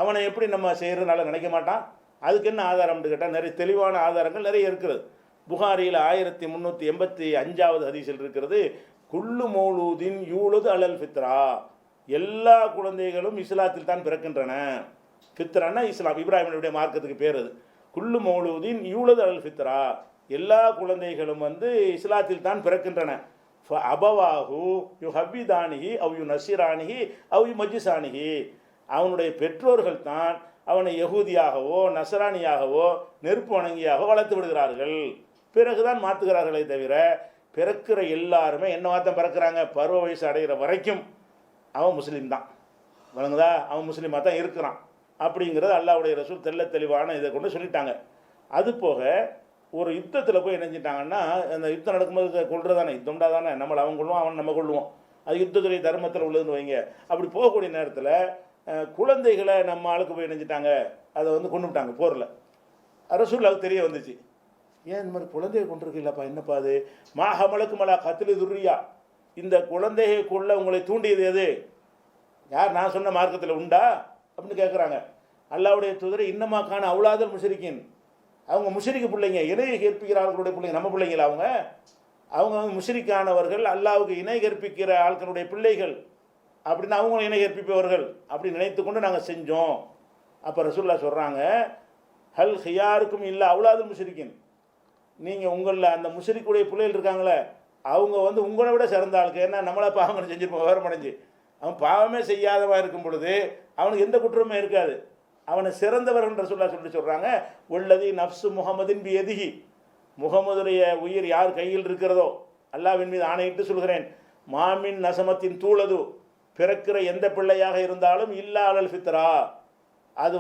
அவனை எப்படி நம்ம செய்கிறதுனால நினைக்க மாட்டான்? அதுக்கு என்ன ஆதாரம்னு கேட்டால் நிறைய தெளிவான ஆதாரங்கள் நிறைய இருக்கிறது. புகாரியில் 1385வது ஹதீஸில் இருக்கிறது, குல்லு மௌலூதின் யூலுது அலல் ஃபித்ரா, எல்லா குழந்தைகளும் இஸ்லாத்தில் தான் பிறக்கின்றன. ஃபித்ரான்னா இஸ்லாம், இப்ராஹிமுடைய மார்க்கத்துக்கு பேர் அது. குல்லு மௌலூதின் யூலுது அலல் ஃபித்ரா, எல்லா குழந்தைகளும் இஸ்லாத்தில் தான் பிறக்கின்றன. அபவாஹு யு ஹபிதானிஹி அவ் யு நசிரானிஹி அவ் யு மஜ்ஜிசானிஹி, அவனுடைய பெற்றோர்கள் தான் அவனை யகூதியாகவோ நசரானியாகவோ நெருப்பு வணங்கியாகவோ வளர்த்து விடுகிறார்கள். பிறகுதான் மாற்றுகிறார்களே தவிர பிறக்கிற எல்லாருமே என்ன மாற்றம் பிறக்கிறாங்க? பருவ வயசு அடைகிற வரைக்கும் அவன் முஸ்லீம் தான். வழங்குதா? அவன் முஸ்லீமாக தான் இருக்கிறான். அப்படிங்கிறது அல்லாஹ்வுடைய ரசூல் தெள்ள தெளிவான இதை கொண்டு சொல்லிட்டாங்க. அது போக ஒரு யுத்தத்தில் போய் நினைஞ்சிட்டாங்கன்னா, அந்த யுத்தம் நடக்கும்போது கொள்றதானே, யுத்தம்டா தானே, நம்மளை அவன் கொள்ளுவோம், அவன் நம்ம கொள்ளுவோம். அது யுத்தத்துடைய தர்மத்தில் உள்ளதுன்னு வைங்க. அப்படி போகக்கூடிய நேரத்தில் குழந்தைகளை நம்ம ஆளுக்கு போய் நினைஞ்சிட்டாங்க, அதை கொண்டுவிட்டாங்க போரில். ரசூலுல்லாஹ்வுக்கு தெரிய வந்துச்சு, ஏன் இந்த மாதிரி குழந்தையை கொண்டிருக்கீங்களப்பா, என்னப்பா அது? மாஹமலுக்கு மலா கத்திலு துர்ரியா, இந்த குழந்தைக்குள்ள உங்களை தூண்டியது எது? யார்? நான் சொன்ன மார்க்கத்தில் உண்டா அப்படின்னு கேட்குறாங்க. அல்லாஹ்வுடைய தூதரை இன்னமாக்கான அவுலாதல் முஷ்ரிக்கின், அவங்க முஷ்ரிக்கு பிள்ளைங்க, இணை கற்பிக்கிறார்களுடைய பிள்ளைங்க. நம்ம பிள்ளைங்களா? அவங்க முஷ்ரிக்கானவர்கள், அல்லாஹ்வுக்கு இணை கற்பிக்கிற ஆட்களுடைய பிள்ளைகள் அப்படின்னு அவங்க இணை கற்பிப்பவர்கள் அப்படி நினைத்து கொண்டு நாங்கள் செஞ்சோம். அப்போ ரசூலுல்லாஹ் சொல்கிறாங்க, ஹல் ஹியாருக்கும் இல்லை அவுலாதல் முஷ்ரிக்கின், நீங்கள் உங்களில் அந்த முஷ்ரிக்குடைய பிள்ளைகள் இருக்காங்களே, அவங்க உங்களை விட சிறந்த ஆளுக்கு. ஏன்னா நம்மளை பாவங்கள் செஞ்சுருப்போம், விவரமடைஞ்சு. அவன் பாவமே செய்யாதவா இருக்கும் பொழுது அவனுக்கு எந்த குற்றமே இருக்காது. அவனை சிறந்தவர்கள் ரசூலுல்லாஹ் சொல்கிறாங்க, உள்ளதி நஃப்ஸு முஹம்மதின் பி எதிஹி, முகமதுடைய உயிர் யார் கையில் இருக்கிறதோ, அல்லாஹ்வின் மீது ஆணையிட்டு சொல்கிறேன், மாமின் நசமத்தின் தூளது, பிறக்கிற எந்த பிள்ளையாக இருந்தாலும் இல்லா அலல் ஃபித்ரா, அது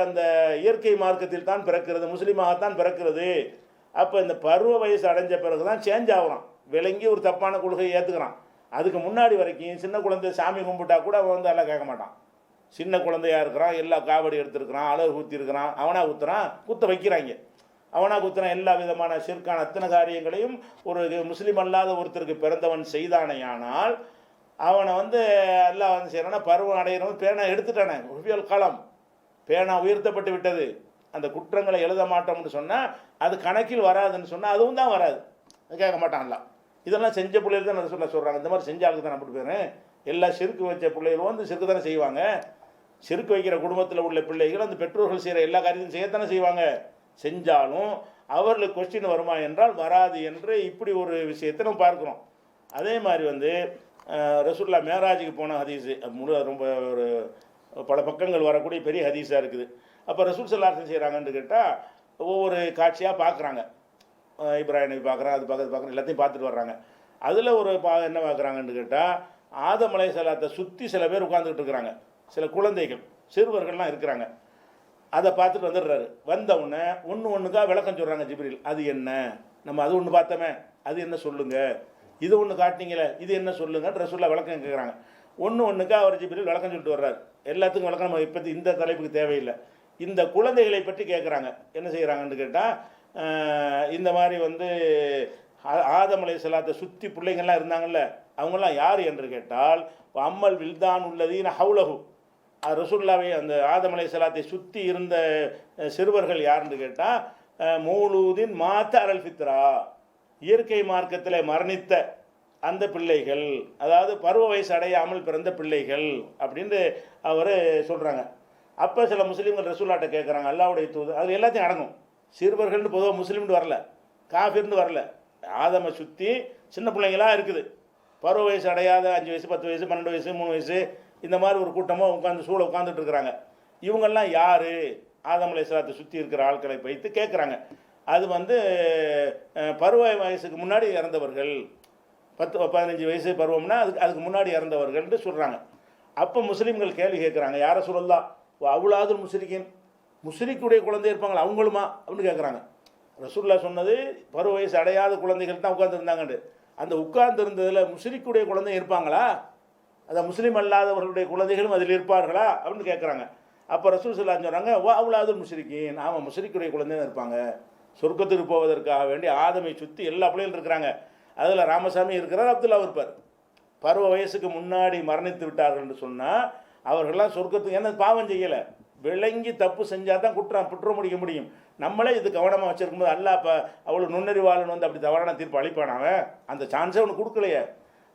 அந்த இயற்கை மார்க்கத்தில் தான் பிறக்கிறது, முஸ்லீமாகத்தான் பிறக்கிறது. அப்போ இந்த பருவ வயசு அடைஞ்ச பிறகு தான் சேஞ்ச் ஆகுறான், விளங்கி ஒரு தப்பான கொள்கையை ஏற்றுக்கிறான். அதுக்கு முன்னாடி வரைக்கும் சின்ன குழந்தை சாமி கும்பிட்டா கூட அவன் எல்லாம் கேட்க மாட்டான். சின்ன குழந்தையாக இருக்கிறான், எல்லா காவடி எடுத்துருக்கிறான், அளவு ஊற்றி இருக்கிறான், அவனாக ஊற்றுறான், குத்த வைக்கிறாங்க. அவனாக குத்துறான். எல்லா விதமான சிற்கான அத்தனை காரியங்களையும் ஒரு முஸ்லீம் அல்லாத ஒருத்தருக்கு பிறந்தவன் செய்தானேயானால் அவனை எல்லாம் செய்கிறான்னா பருவம் அடைகிறவன் பேனா எடுத்துட்டானே, உருவியல் காலம் பேனா உயர்த்தப்பட்டு விட்டது. அந்த குற்றங்களை எழுத மாட்டோம்னு சொன்னால் அது கணக்கில் வராதுன்னு சொன்னால் அதுவும் தான் வராது, அது கேட்க மாட்டான்ல. இதெல்லாம் செஞ்ச பிள்ளைகள் தான் சொல்கிறாங்க. இந்த மாதிரி செஞ்ச ஆளுக்கு தான் அப்படி போயிடுறேன். எல்லா சிறுக்கு வச்ச பிள்ளைகளும் சிறுக்கு தானே செய்வாங்க. சிறுக்கு வைக்கிற குடும்பத்தில் உள்ள பிள்ளைகள் அந்த பெற்றோர்கள் செய்கிற எல்லா காரியத்தையும் செய்யத்தானே செய்வாங்க. செஞ்சாலும் அவர்களுக்கு கொஸ்டின் வருமா என்றால் வராது என்று இப்படி ஒரு விஷயத்தை நம்ம பார்க்குறோம். அதே மாதிரி ரசூலுல்லாஹ் மேராஜுக்கு போன ஹதீஸு ரொம்ப ஒரு பல பக்கங்கள் வரக்கூடிய பெரிய ஹதீஸாக இருக்குது. அப்போ ரசூல் ஸல்லல்லாஹு அலைஹி வஸல்லம் செய்கிறாங்கன்னு கேட்டால் ஒவ்வொரு காட்சியாக பார்க்குறாங்க. இப்ராஹிம் நபி பார்க்குறான், அது பார்க்குறேன், எல்லாத்தையும் பார்த்துட்டு வர்றாங்க. அதில் ஒரு என்ன பார்க்குறாங்கன்னு கேட்டால் ஆதம் அலைஹிஸ்ஸலாத்தை சுற்றி சில பேர் உட்காந்துக்கிட்டு இருக்கிறாங்க, சில குழந்தைகள் சிறுவர்கள்லாம் இருக்கிறாங்க. அதை பார்த்துட்டு வந்துடுறாரு. வந்தவுடனே ஒன்றுக்கா விளக்கம் சொல்கிறாங்க ஜிப்ரீல். அது என்ன, நம்ம அது ஒன்று பார்த்தோமே, அது என்ன சொல்லுங்கள், இது ஒன்று காட்டினீங்களே, இது என்ன சொல்லுங்கன்னு ரசூலுல்லாஹ் விளக்கம் கேட்குறாங்க. ஒன்றுக்கா அவர் ஜிப்ரீல் விளக்கம் சொல்லிட்டு வர்றாரு. எல்லாத்துக்கும் விளக்கம் நம்ம இப்போ இந்த தலைப்புக்கு தேவையில்லை. இந்த குழந்தைகளை பற்றி கேட்குறாங்க. என்ன செய்கிறாங்கன்னு கேட்டால் இந்த மாதிரி ஆதம் அலைஹிஸ்ஸலாத்தை சுற்றி பிள்ளைங்கள்லாம் இருந்தாங்கல்ல, அவங்களாம் யார் என்று கேட்டால் அம்மல் வில்தான் உள்ளதீன ஹவுலஹு, ரசூலுல்லாஹ்வை அந்த ஆதம் அலைஹிஸ்ஸலாத்தை சுற்றி இருந்த சிறுவர்கள் யாருன்னு கேட்டால் மௌலூதின் மாத்த அலல் ஃபித்ரா, இயற்கை மார்க்கத்தில் மரணித்த அந்த பிள்ளைகள், அதாவது பருவ வயசு அடையாமல் பிறந்த பிள்ளைகள் அப்படின்னு அவர் சொல்கிறாங்க. அப்போ சில முஸ்லீம்கள் ரசூலுல்லாஹ்ட்ட கேட்குறாங்க, அல்லாஹ்வுடைய தூதர், அது எல்லாத்தையும் அடங்கும். சிறுவர்கள்னு பொதுவாக முஸ்லீம்னு வரல, காஃபிர்னு வரல, ஆதமை சுற்றி சின்ன பிள்ளைங்களாக இருக்குது. பருவ வயசு அடையாத 5 வயசு 10 வயசு 12 வயசு 3 வயசு இந்த மாதிரி ஒரு கூட்டமாக சூழ உட்காந்துட்டு இருக்கிறாங்க. இவங்கெல்லாம் யார், ஆதம் அலைஹிஸ்ஸலாத்தை சுற்றி இருக்கிற ஆட்களை வைத்து கேட்குறாங்க. அது பருவ வயசுக்கு முன்னாடி இறந்தவர்கள், 10-15 வயசு பருவம்னா அதுக்கு முன்னாடி இறந்தவர்கள்னு சொல்கிறாங்க. அப்போ முஸ்லீம்கள் கேள்வி கேட்குறாங்க, யார சொல்லலாம் அவுலாதுல் முஸ்ரிக்கின், முஸ்ரிக்குடைய குழந்தை இருப்பாங்களா அவங்களுமா அப்படின்னு கேட்குறாங்க. ரசூலுல்லாஹ் சொன்னது பருவ வயசு அடையாத குழந்தைகள் தான் உட்காந்துருந்தாங்கன்னு. அந்த உட்கார்ந்துருந்ததில் முஸ்ரிக்குடைய குழந்தை இருப்பாங்களா, அந்த முஸ்லீம் அல்லாதவர்களுடைய குழந்தைகளும் அதில் இருப்பார்களா அப்படின்னு கேட்குறாங்க. அப்போ ரசூல் ஸல்லல்லாஹு அலைஹி வஸல்லம் சொல்கிறாங்க, அவுலாதுல் முஸ்ரிக்கின், ஆமாம் முஸ்ரிக்குடைய குழந்தை இருப்பாங்க. சொர்க்கத்துக்கு போவதற்காக வேண்டி ஆதமை சுற்றி எல்லா பிள்ளைகளும் இருக்கிறாங்க. அதில் ராமசாமி இருக்கிறார், அப்துல்லா இருப்பார். பருவ வயசுக்கு முன்னாடி மரணித்து விட்டார்கள் என்று சொன்னால் அவர்கள்லாம் சொர்க்கத்துக்கு, என்ன பாவம் செய்யலை, விளங்கி தப்பு செஞ்சால் தான் குற்றம் முடிக்க முடியும். நம்மளே இது கவனமாக வச்சுருக்கும்போது அல்லாஹ் இப்போ அவ்வளோ நுண்ணறிவாளன் அப்படி தவறான தீர்ப்பு அளிப்பானாவன், அந்த சான்ஸே அவனுக்கு கொடுக்கலையே.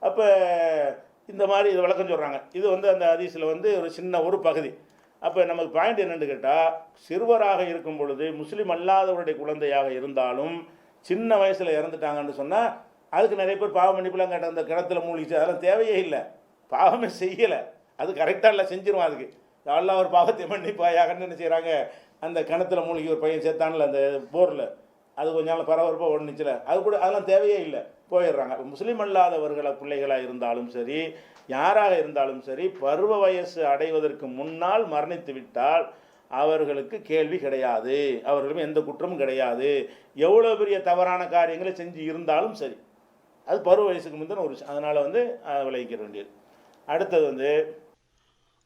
அப்போ இந்த மாதிரி இது விளக்கம் சொல்கிறாங்க. இது அந்த ஹதீஸில் ஒரு சின்ன ஒரு பகுதி. அப்போ நமக்கு பாயிண்ட் என்னென்னு கேட்டால், சிறுவராக இருக்கும் பொழுது முஸ்லீம் அல்லாதவருடைய குழந்தையாக இருந்தாலும் சின்ன வயசில் இறந்துட்டாங்கன்னு சொன்னால் அதுக்கு நிறைய பேர் பாவம் மன்னிப்புலாம் கேட்ட அந்த கிணத்துல மூழ்கிச்சு, அதெல்லாம் தேவையே இல்லை, பாவமே செய்யலை, அது கரெக்டாக இல்லை செஞ்சிருவான். அதுக்கு அல்லாஹ் ஒரு பாவத்தை மன்னிப்பாயாகன்னு என்ன செய்கிறாங்க, அந்த கிணத்துல மூழ்கி ஒரு பையன் சேர்த்தான்ல அந்த போரில், அது கொஞ்சம் நாள் பரபரப்பாக ஒன்றுச்சுல, அது கூட அதெல்லாம் தேவையே இல்லை, போயிடுறாங்க. முஸ்லீம் அல்லாதவர்களை பிள்ளைகளாக இருந்தாலும் சரி, யாராக இருந்தாலும் சரி, பருவ வயசு அடைவதற்கு முன்னால் மரணித்து விட்டால் அவர்களுக்கு கேள்வி கிடையாது, அவர்களும் எந்த குற்றமும் கிடையாது. எவ்வளோ பெரிய தவறான காரியங்களை செஞ்சு இருந்தாலும் சரி, அது பருவ வயசுக்கு முந்தின ஒரு விஷயம். அதனால் விளைவிக்க வேண்டியது. அடுத்தது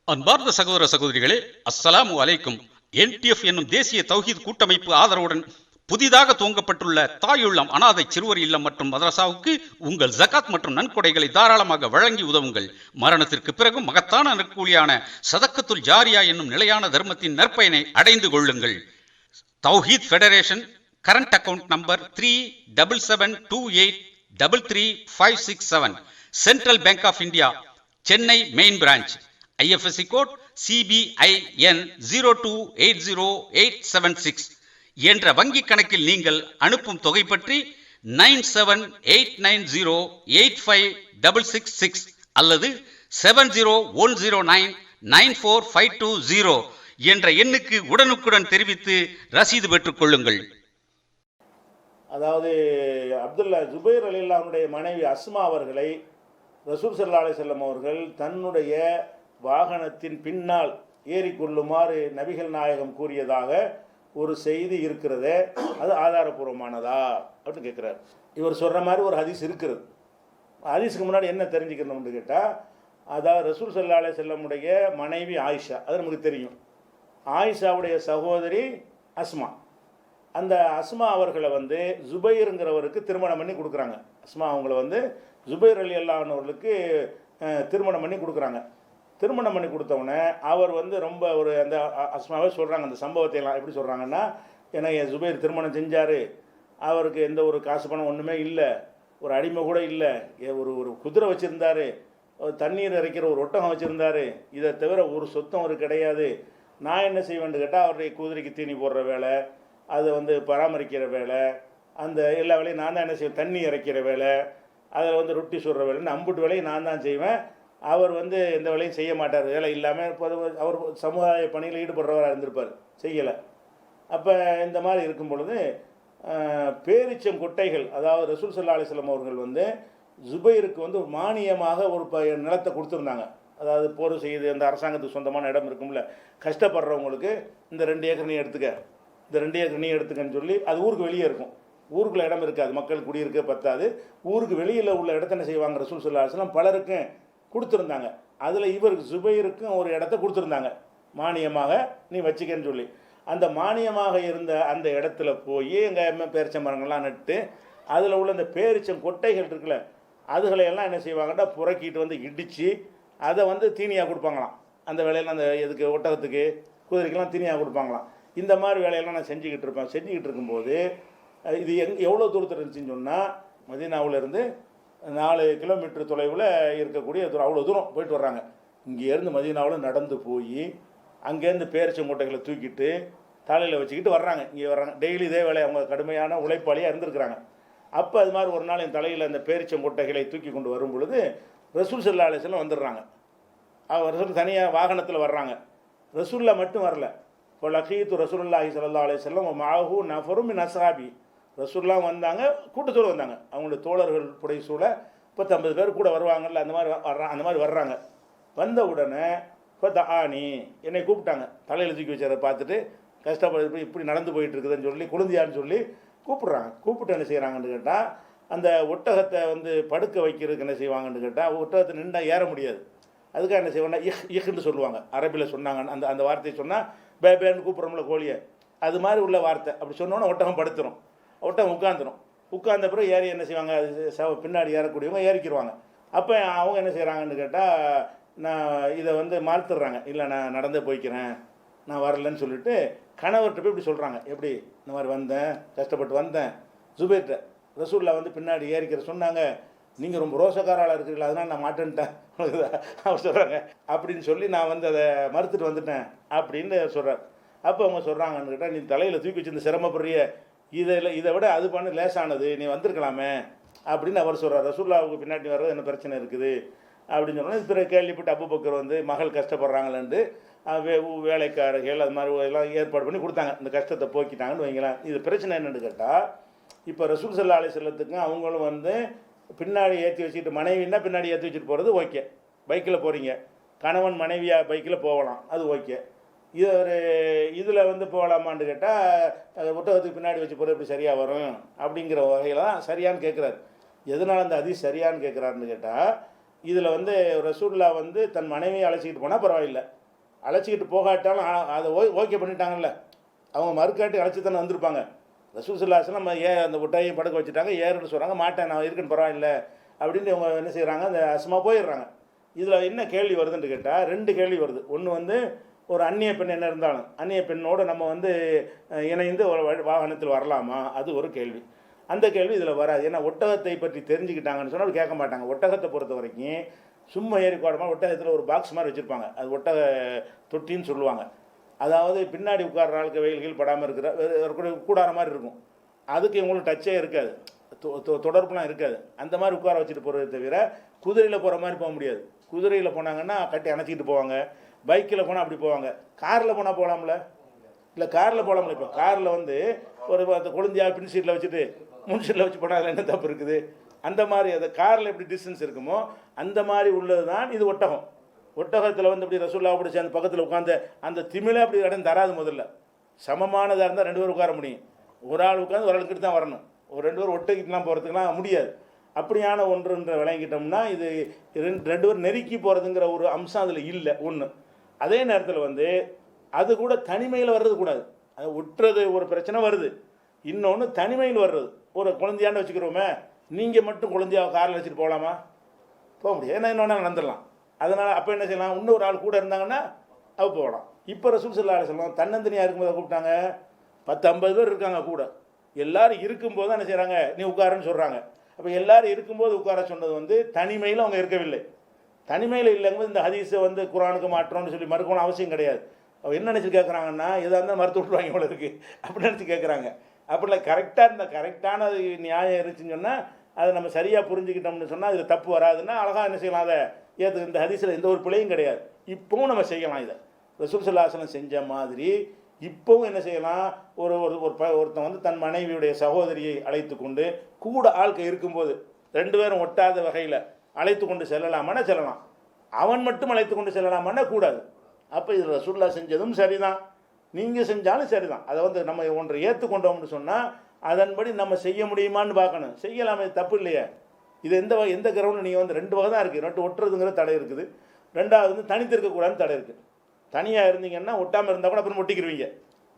அன்பார்ந்த சகோதர சகோதரிகளே, அஸ்ஸலாமு அலைக்கும். NTF என்னும் தேசிய தௌஹீத் கூட்டமைப்பு ஆதரவுடன் புதிதாக துவங்கப்பட்டுள்ள தாயுள்ளம் அனாதை சிறுவர் இல்லம் மற்றும் மதரசாவுக்கு உங்கள் ஜகாத் மற்றும் நன்கொடைகளை தாராளமாக வழங்கி உதவுங்கள். மரணத்திற்கு பிறகும் மகத்தான நற்கூலியான சதக்கத்துல் ஜாரியா என்னும் நிலையான தர்மத்தின் நற்பயனை அடைந்து கொள்ளுங்கள். Thowheed federation current account number 3772833567, central bank of India, Chennai main branch, IFSC code CBIN 0280876 என்ற வங்கி கணக்கில் நீங்கள் அனுப்பும் தொகை பற்றி 9789085666 அல்லது 7010994520 என்ற எண்ணுக்கு உடனுக்குடன் தெரிவித்து ரசீது பெற்றுக் கொள்ளுங்கள். அதாவது அப்துல்லா ஜுபைர் ரலியல்லாஹு அன்ஹுடைய மனைவி அஸ்மா அவர்களை ரசூல் ஸல்லல்லாஹு அலைஹி வஸல்லம் அவர்கள் தன்னுடைய வாகனத்தின் பின்னால் ஏறிக்கொள்ளுமாறு நபிகள் நாயகம் கூறியதாக ஒரு செய்தி இருக்கிறதே, அது ஆதாரபூர்வமானதா அப்படின்னு கேட்குறாரு. இவர் சொல்கிற மாதிரி ஒரு ஹதீஸ் இருக்கிறது. ஹதீஸுக்கு முன்னாடி என்ன தெரிஞ்சுக்கணும்னு கேட்டால், அதாவது ரசூல் ஸல்லல்லாஹு அலைஹி வஸல்லமுடைய மனைவி ஆயிஷா, அது நமக்கு தெரியும். ஆயிஷாவுடைய சகோதரி அஸ்மா. அந்த அஸ்மா அவர்களை வந்து ஜுபைருங்கிறவருக்கு திருமணம் பண்ணி கொடுக்குறாங்க. அஸ்மா அவங்கள வந்து ஜுபைர் ரலியல்லாஹு அன்ஹுவுக்கு திருமணம் பண்ணி கொடுக்குறாங்க. திருமணம் பண்ணி கொடுத்தவொடனே அவர் வந்து ரொம்ப ஒரு அந்த அஸ்மாவே சொல்கிறாங்க, அந்த சம்பவத்தை எல்லாம் எப்படி சொல்கிறாங்கன்னா, ஏன்னா என் ஜுபைர் திருமணம் செஞ்சார், அவருக்கு எந்த ஒரு காசு பணம் ஒன்றுமே இல்லை, ஒரு அடிமை கூட இல்லை, ஒரு குதிரை வச்சுருந்தார், தண்ணீர் இறைக்கிற ஒரு ஒட்டகம் வச்சுருந்தார், இதை தவிர ஒரு சொத்தம் அவருக்கு கிடையாது. நான் என்ன செய்வேன்னு கேட்டால், அவருடைய குதிரைக்கு தீனி போடுற வேலை, அதை வந்து பராமரிக்கிற வேலை, அந்த எல்லா வேலையும் நான் தான் என்ன செய்வேன், தண்ணி இறைக்கிற வேலை, அதில் வந்து ரொட்டி சுடுற வேலைன்னு அம்புட்டு வேலையும் நான் தான் செய்வேன். அவர் வந்து எந்த வேலையும் செய்ய மாட்டார், வேலை இல்லாமல் அவர் சமுதாய பணியில் ஈடுபடுறவராக இருந்திருப்பார், செய்யலை. அப்போ இந்த மாதிரி இருக்கும் பொழுது பேரிச்சம் கொட்டைகள், அதாவது ரசூல் ஸல்லல்லாஹு அலைஹி வஸல்லம் அவர்கள் வந்து ஜுபைருக்கு வந்து ஒரு மானியமாக ஒரு நிலத்தை கொடுத்துருந்தாங்க. அதாவது போர் செய்து அந்த அரசாங்கத்துக்கு சொந்தமான இடம் இருக்கும்ல, கஷ்டப்படுறவங்களுக்கு இந்த 2 ஏக்கர் நீ எடுத்துக்க, இந்த 2 ஏக்கர் நீ எடுத்துக்கன்னு சொல்லி, அது ஊருக்கு வெளியே இருக்கும், ஊருக்குள்ள இடம் இருக்காது, மக்கள் குடியிருக்க பத்தாது, ஊருக்கு வெளியில் உள்ள இடத்த என்ன செய்வாங்க, ரசூல் ஸல்லல்லாஹு அலைஹி வஸல்லம் பலருக்கும் கொடுத்துருந்தாங்க. அதில் இவருக்கு ஜுபைருக்கும் ஒரு இடத்த கொடுத்துருந்தாங்க மானியமாக, நீ வச்சுக்கன்னு சொல்லி. அந்த மானியமாக இருந்த அந்த இடத்துல போய் எங்கள் பேரிச்ச மரங்கள்லாம் நட்டு அதில் உள்ள அந்த பேரிச்சம் கொட்டைகள் இருக்குல்ல, அதுகளையெல்லாம் என்ன செய்வாங்கன்னா புறக்கிட்டு வந்து இடித்து அதை வந்து தீனியாக கொடுப்பாங்களாம். அந்த வேலையெல்லாம் அந்த இதுக்கு ஒட்டகத்துக்கு குதிரைக்கெல்லாம் தீனியாக கொடுப்பாங்களாம். இந்த மாதிரி வேலையெல்லாம் நான் செஞ்சுக்கிட்டு இருப்பேன். செஞ்சுக்கிட்டு இருக்கும்போது இது எவ்வளோ தூரத்தில் இருந்துச்சுன்னு சொன்னால், மதீனாவிலேருந்து 4 கிலோமீட்டர் தொலைவில் இருக்கக்கூடிய அவ்வளோ தூரம் போயிட்டு வர்றாங்க. இங்கேருந்து மதீனாவில் நடந்து போய் அங்கேருந்து பேரிச்சங்கொட்டைகளை தூக்கிட்டு தலையில் வச்சுக்கிட்டு வர்றாங்க, இங்கே வர்றாங்க. டெய்லி இதே வேலை, அவங்க கடுமையான உழைப்பாளியாக இருந்திருக்கிறாங்க. அப்போ அது மாதிரி ஒரு நாள் என் தலையில் அந்த பேரிச்சங்கொட்டைகளை தூக்கி கொண்டு வரும் பொழுது ரசூல் ஸல்லல்லாஹு அலைஹி வஸல்லம் வந்துடுறாங்க. அவர் ரசூல் தனியாக வாகனத்தில் வர்றாங்க. ரசூல்லா மட்டும் வரல. இப்போ லகீத்து ரசூலுல்லாஹி ஸல்லல்லாஹு அலைஹி வஸல்லம் மஅஹு நஃபரும் மின் அஸ்ஹாபி, ரசூல்லா வந்தாங்க, கூட்டத்தோடு வந்தாங்க. அவங்களுடைய தோழர்கள் புடை சூழ 50 பேர் கூட வருவாங்கல்ல, அந்த மாதிரி வர்றாங்க. வந்த உடனே இப்போ தஆனி, என்னை கூப்பிட்டாங்க. தலையில் தூக்கி வச்சதை பார்த்துட்டு கஷ்டப்பட்டு இப்படி நடந்து போயிட்டு இருக்குதுன்னு சொல்லி, குழந்தையான்னு சொல்லி கூப்பிட்றாங்க. கூப்பிட்டு என்ன செய்கிறாங்கன்னு கேட்டால், அந்த ஒட்டகத்தை வந்து படுக்க வைக்கிறதுக்கு என்ன செய்வாங்கன்னு கேட்டால், ஒட்டகத்தை நின்றா ஏற முடியாது, அதுக்காக என்ன செய்வாங்கன்னா இஹ்ன்னு சொல்லுவாங்க. அரபியில் சொன்னாங்க, அந்த வார்த்தையை சொன்னால் பேன்னு கூப்பிட்றோம்ல கோழியை, அது மாதிரி உள்ள வார்த்தை. அப்படி சொன்னோன்னா ஒட்டகம் படுத்துரும், ஒட்டகம் உட்காந்துரும். உட்கார்ந்த பிறகு ஏறி என்ன செய்வாங்க, பின்னாடி ஏறக்கூடியவங்க ஏறிக்கிடுவாங்க. அப்போ அவங்க என்ன செய்கிறாங்கன்னு கேட்டால், நான் இதை வந்து மாற்றுறாங்க, இல்லை நான் நடந்தே போய்க்கிறேன், நான் வரலன்னு சொல்லிட்டு கணவர்கிட்ட போய் இப்படி சொல்கிறாங்க. எப்படி இந்த மாதிரி வந்தேன், கஷ்டப்பட்டு வந்தேன், ஜுபைர்கிட்ட ரசூல்லா வந்து பின்னாடி ஏறிக்கிற சொன்னாங்க, நீங்கள் ரொம்ப ரோசக்காராளாக இருக்கிறீங்களா, அதனால் நான் மாட்டேன்ட்டேன் அவர் சொல்கிறாங்க. அப்படின்னு சொல்லி நான் வந்து அதை மறுத்துட்டு வந்துட்டேன் அப்படின்னு சொல்கிறார். அப்போ அவங்க சொல்கிறாங்கன்னு கேட்டால், நீ தலையில் தூக்கி வச்சிருந்த சிரமப்படுறிய, இதை விட அது பண்ண லேசானது, நீ வந்திருக்கலாமே அப்படின்னு அவர் சொல்கிறார். ரசூல்லாவுக்கு பின்னாடி வர்றது என்ன பிரச்சனை இருக்குது அப்படின்னு சொன்னால், இது பிறகு கேள்விப்பட்டு அபூபக்கர் வந்து மகள் கஷ்டப்படுறாங்களேன்ட்டு வேலைக்காரர்கள் அது மாதிரி எல்லாம் ஏற்பாடு பண்ணி கொடுத்தாங்க, இந்த கஷ்டத்தை போக்கிட்டாங்கன்னு வைங்களேன். இது பிரச்சனை என்னென்னு கேட்டால், இப்போ ரசூல் ஸல்லல்லாஹு அலைஹி வஸல்லத்துக்கு அவங்களும் வந்து பின்னாடி ஏற்றி வச்சுக்கிட்டு, மனைவின்னா பின்னாடி ஏற்றி வச்சுட்டு போகிறது ஓகே, பைக்கில் போகிறீங்க, கணவன் மனைவியாக பைக்கில் போகலாம், அது ஓகே. இது ஒரு இதில் வந்து போகலாமான்னு கேட்டால், ஒட்டகத்துக்கு பின்னாடி வச்சு போகிறது எப்படி சரியாக வரும் அப்படிங்கிற வகையில் தான் சரியான்னு கேட்குறாரு. எதனால் அந்த ஹதீஸ் சரியான்னு கேட்குறாருன்னு கேட்டால், இதில் வந்து ரசூல்லா வந்து தன் மனைவியை அழைச்சிக்கிட்டு போனால் பரவாயில்லை, அழைச்சிக்கிட்டு போகாட்டாலும் அதை ஓகே பண்ணிட்டாங்கல்ல, அவங்க மறுக்காட்டி அழைச்சி தானே வந்திருப்பாங்க. ரசூல் ஸல்லல்லாஹு அலைஹி வஸல்லம் அந்த ஒட்டையும் படுக்க வச்சுட்டாங்க, ஏறுன்னு சொல்கிறாங்க, மாட்டேன் நான் இருக்குன்னு பரவாயில்லை அப்படின்ட்டு அவங்க என்ன செய்கிறாங்க, அந்த அஸ்மா போயிடுறாங்க. இதில் என்ன கேள்வி வருதுன்னு கேட்டால், 2 கேள்வி வருது. ஒன்று வந்து ஒரு அந்நிய பெண் என்ன இருந்தாலும் அந்நிய பெண்ணோடு நம்ம வந்து இணைந்து ஒரு வாகனத்தில் வரலாமா, அது ஒரு கேள்வி. அந்த கேள்வி இதில் வராது. ஏன்னா ஒட்டகத்தை பற்றி தெரிஞ்சுக்கிட்டாங்கன்னு சொன்னால் கேட்க மாட்டாங்க. ஒட்டகத்தை பொறுத்த வரைக்கும் சும்மா ஏறி கோடமாக ஒட்டகத்தில் ஒரு பாக்ஸ் மாதிரி வச்சுருப்பாங்க, அது ஒட்டக தொட்டின்னு சொல்லுவாங்க. அதாவது பின்னாடி உட்கார்ற ஆளுக்கு வெயில்கள் படாமல் இருக்கிற கூடார மாதிரி இருக்கும், அதுக்கு இவங்களுக்கு டச்சே இருக்காது, தொடர்புலாம் இருக்காது. அந்த மாதிரி உட்கார வச்சுட்டு போகிறத தவிர குதிரையில் போகிற மாதிரி போக முடியாது. குதிரையில் போனாங்கன்னா கட்டி அணைச்சிக்கிட்டு போவாங்க, பைக்கில் போனால் அப்படி போவாங்க. காரில் போனால் போகலாம்ல, இல்லை காரில் போகலாம்ல. இப்போ காரில் வந்து ஒரு குழந்தையாக பின் சீட்டில் வச்சுட்டு முன் சீட்டில் வச்சு போனால் அதில் என்ன தப்பு இருக்குது? அந்த மாதிரி அந்த காரில் எப்படி டிஸ்டன்ஸ் இருக்குமோ அந்த மாதிரி உள்ளது தான் இது ஒட்டகம். ஒட்டகத்தில் வந்து இப்படி ரசூல்லா அப்படி சேர்ந்து பக்கத்தில் உட்காந்து அந்த திமிழை அப்படி இடம் தராது. முதல்ல சமமானதாக இருந்தால் 2 பேர் உட்கார முடியும். ஒரு ஆள் உட்காந்து ஒரு ஆளுக்கிட்ட தான் வரணும். ஒரு 2 பேர் ஒட்டகிட்டுலாம் போகிறதுக்குலாம் முடியாது. அப்படியான ஒன்றுன்ற விளங்கிட்டோம்னா இது 2 பேர் நெருக்கி போகிறதுங்கிற ஒரு அம்சம் அதில் இல்லை. ஒன்று, அதே நேரத்தில் வந்து அது கூட தனிமையில் வர்றது கூடாது. அது விட்டுறது ஒரு பிரச்சனை வருது. இன்னொன்று தனிமையில் வர்றது. ஒரு குழந்தையாண்டு வச்சுக்கிறோமே, நீங்கள் மட்டும் குழந்தையாக காரில் வச்சுட்டு போகலாமா? போக முடியாது. ஏன்னா இன்னொன்று நடந்துடலாம். அதனால் அப்போ என்ன செய்யலாம், இன்னொரு ஆள் கூட இருந்தாங்கன்னா அவ போகலாம். இப்போ ரசூல் ஸல்லல்லாஹு அலைஹி வஸல்லம் தன்னந்தனியாக இருக்கும்போது கூப்பிட்டாங்க. 10-50 பேர் இருக்காங்க கூட. எல்லாரும் இருக்கும்போது தான் என்ன செய்கிறாங்க, நீ உட்காருன்னு சொல்கிறாங்க. அப்போ எல்லாரும் இருக்கும்போது உட்கார சொன்னது வந்து தனிமையில் அவங்க இருக்கவில்லை. தனிமையில் இல்லைங்கும்போது இந்த ஹதீஸை வந்து குர்ஆனுக்கு மாற்றோம்னு சொல்லி மறுக்கணும் அவசியம் கிடையாது. அவங்க என்ன நினச்சி கேட்குறாங்கன்னா, எதாக இருந்தால் மறுத்து விட்டுருவாங்க இவ்வளோ இருக்குது அப்படின்னு நினச்சி கேட்குறாங்க. அப்படிலாம் கரெக்டாக இருந்தால் கரெக்டான நியாயம் இருந்துச்சுன்னு சொன்னால் அதை நம்ம சரியாக புரிஞ்சுக்கிட்டோம்னு சொன்னால் அதில் தப்பு வராதுன்னா அழகாக என்ன செய்யலாம், அதை ஏற்று இந்த ஹதீஸில் எந்த ஒரு பிழையும் கிடையாது. இப்போவும் நம்ம செய்யலாம். இதை ரசூல் ஸல்லல்லாஹு அலைஹி வஸல்லம் செஞ்ச மாதிரி இப்போவும் என்ன செய்யலாம், ஒருத்தன் வந்து தன் மனைவியுடைய சகோதரியை அழைத்து கொண்டு கூட ஆட்கள் இருக்கும்போது 2 பேரும் ஒட்டாத வகையில் அழைத்து கொண்டு செல்லலாமான்னா செல்லலாம். அவன் மட்டும் அழைத்து கொண்டு செல்லலாமான்னா கூடாது. அப்போ இது ரசூலுல்லாஹ் செஞ்சதும் சரிதான், நீங்கள் செஞ்சாலும் சரிதான். அதை வந்து நம்ம ஒன்றை ஏற்றுக்கொண்டோம்னு சொன்னால் அதன்படி நம்ம செய்ய முடியுமான்னு பார்க்கணும். செய்யலாமே, தப்பு இல்லையா? இது எந்த கிரவுண்டில் நீங்கள் வந்து 2 வகை தான் இருக்குது. 2 ஒட்டுறதுங்கிற தடை இருக்குது. 2வது வந்து தனித்து இருக்கக்கூடாதுன்னு தடை இருக்குது. தனியாக இருந்தீங்கன்னா ஒட்டாமல் இருந்தால் கூட அப்புறம் ஒட்டிக்கிடுவீங்க.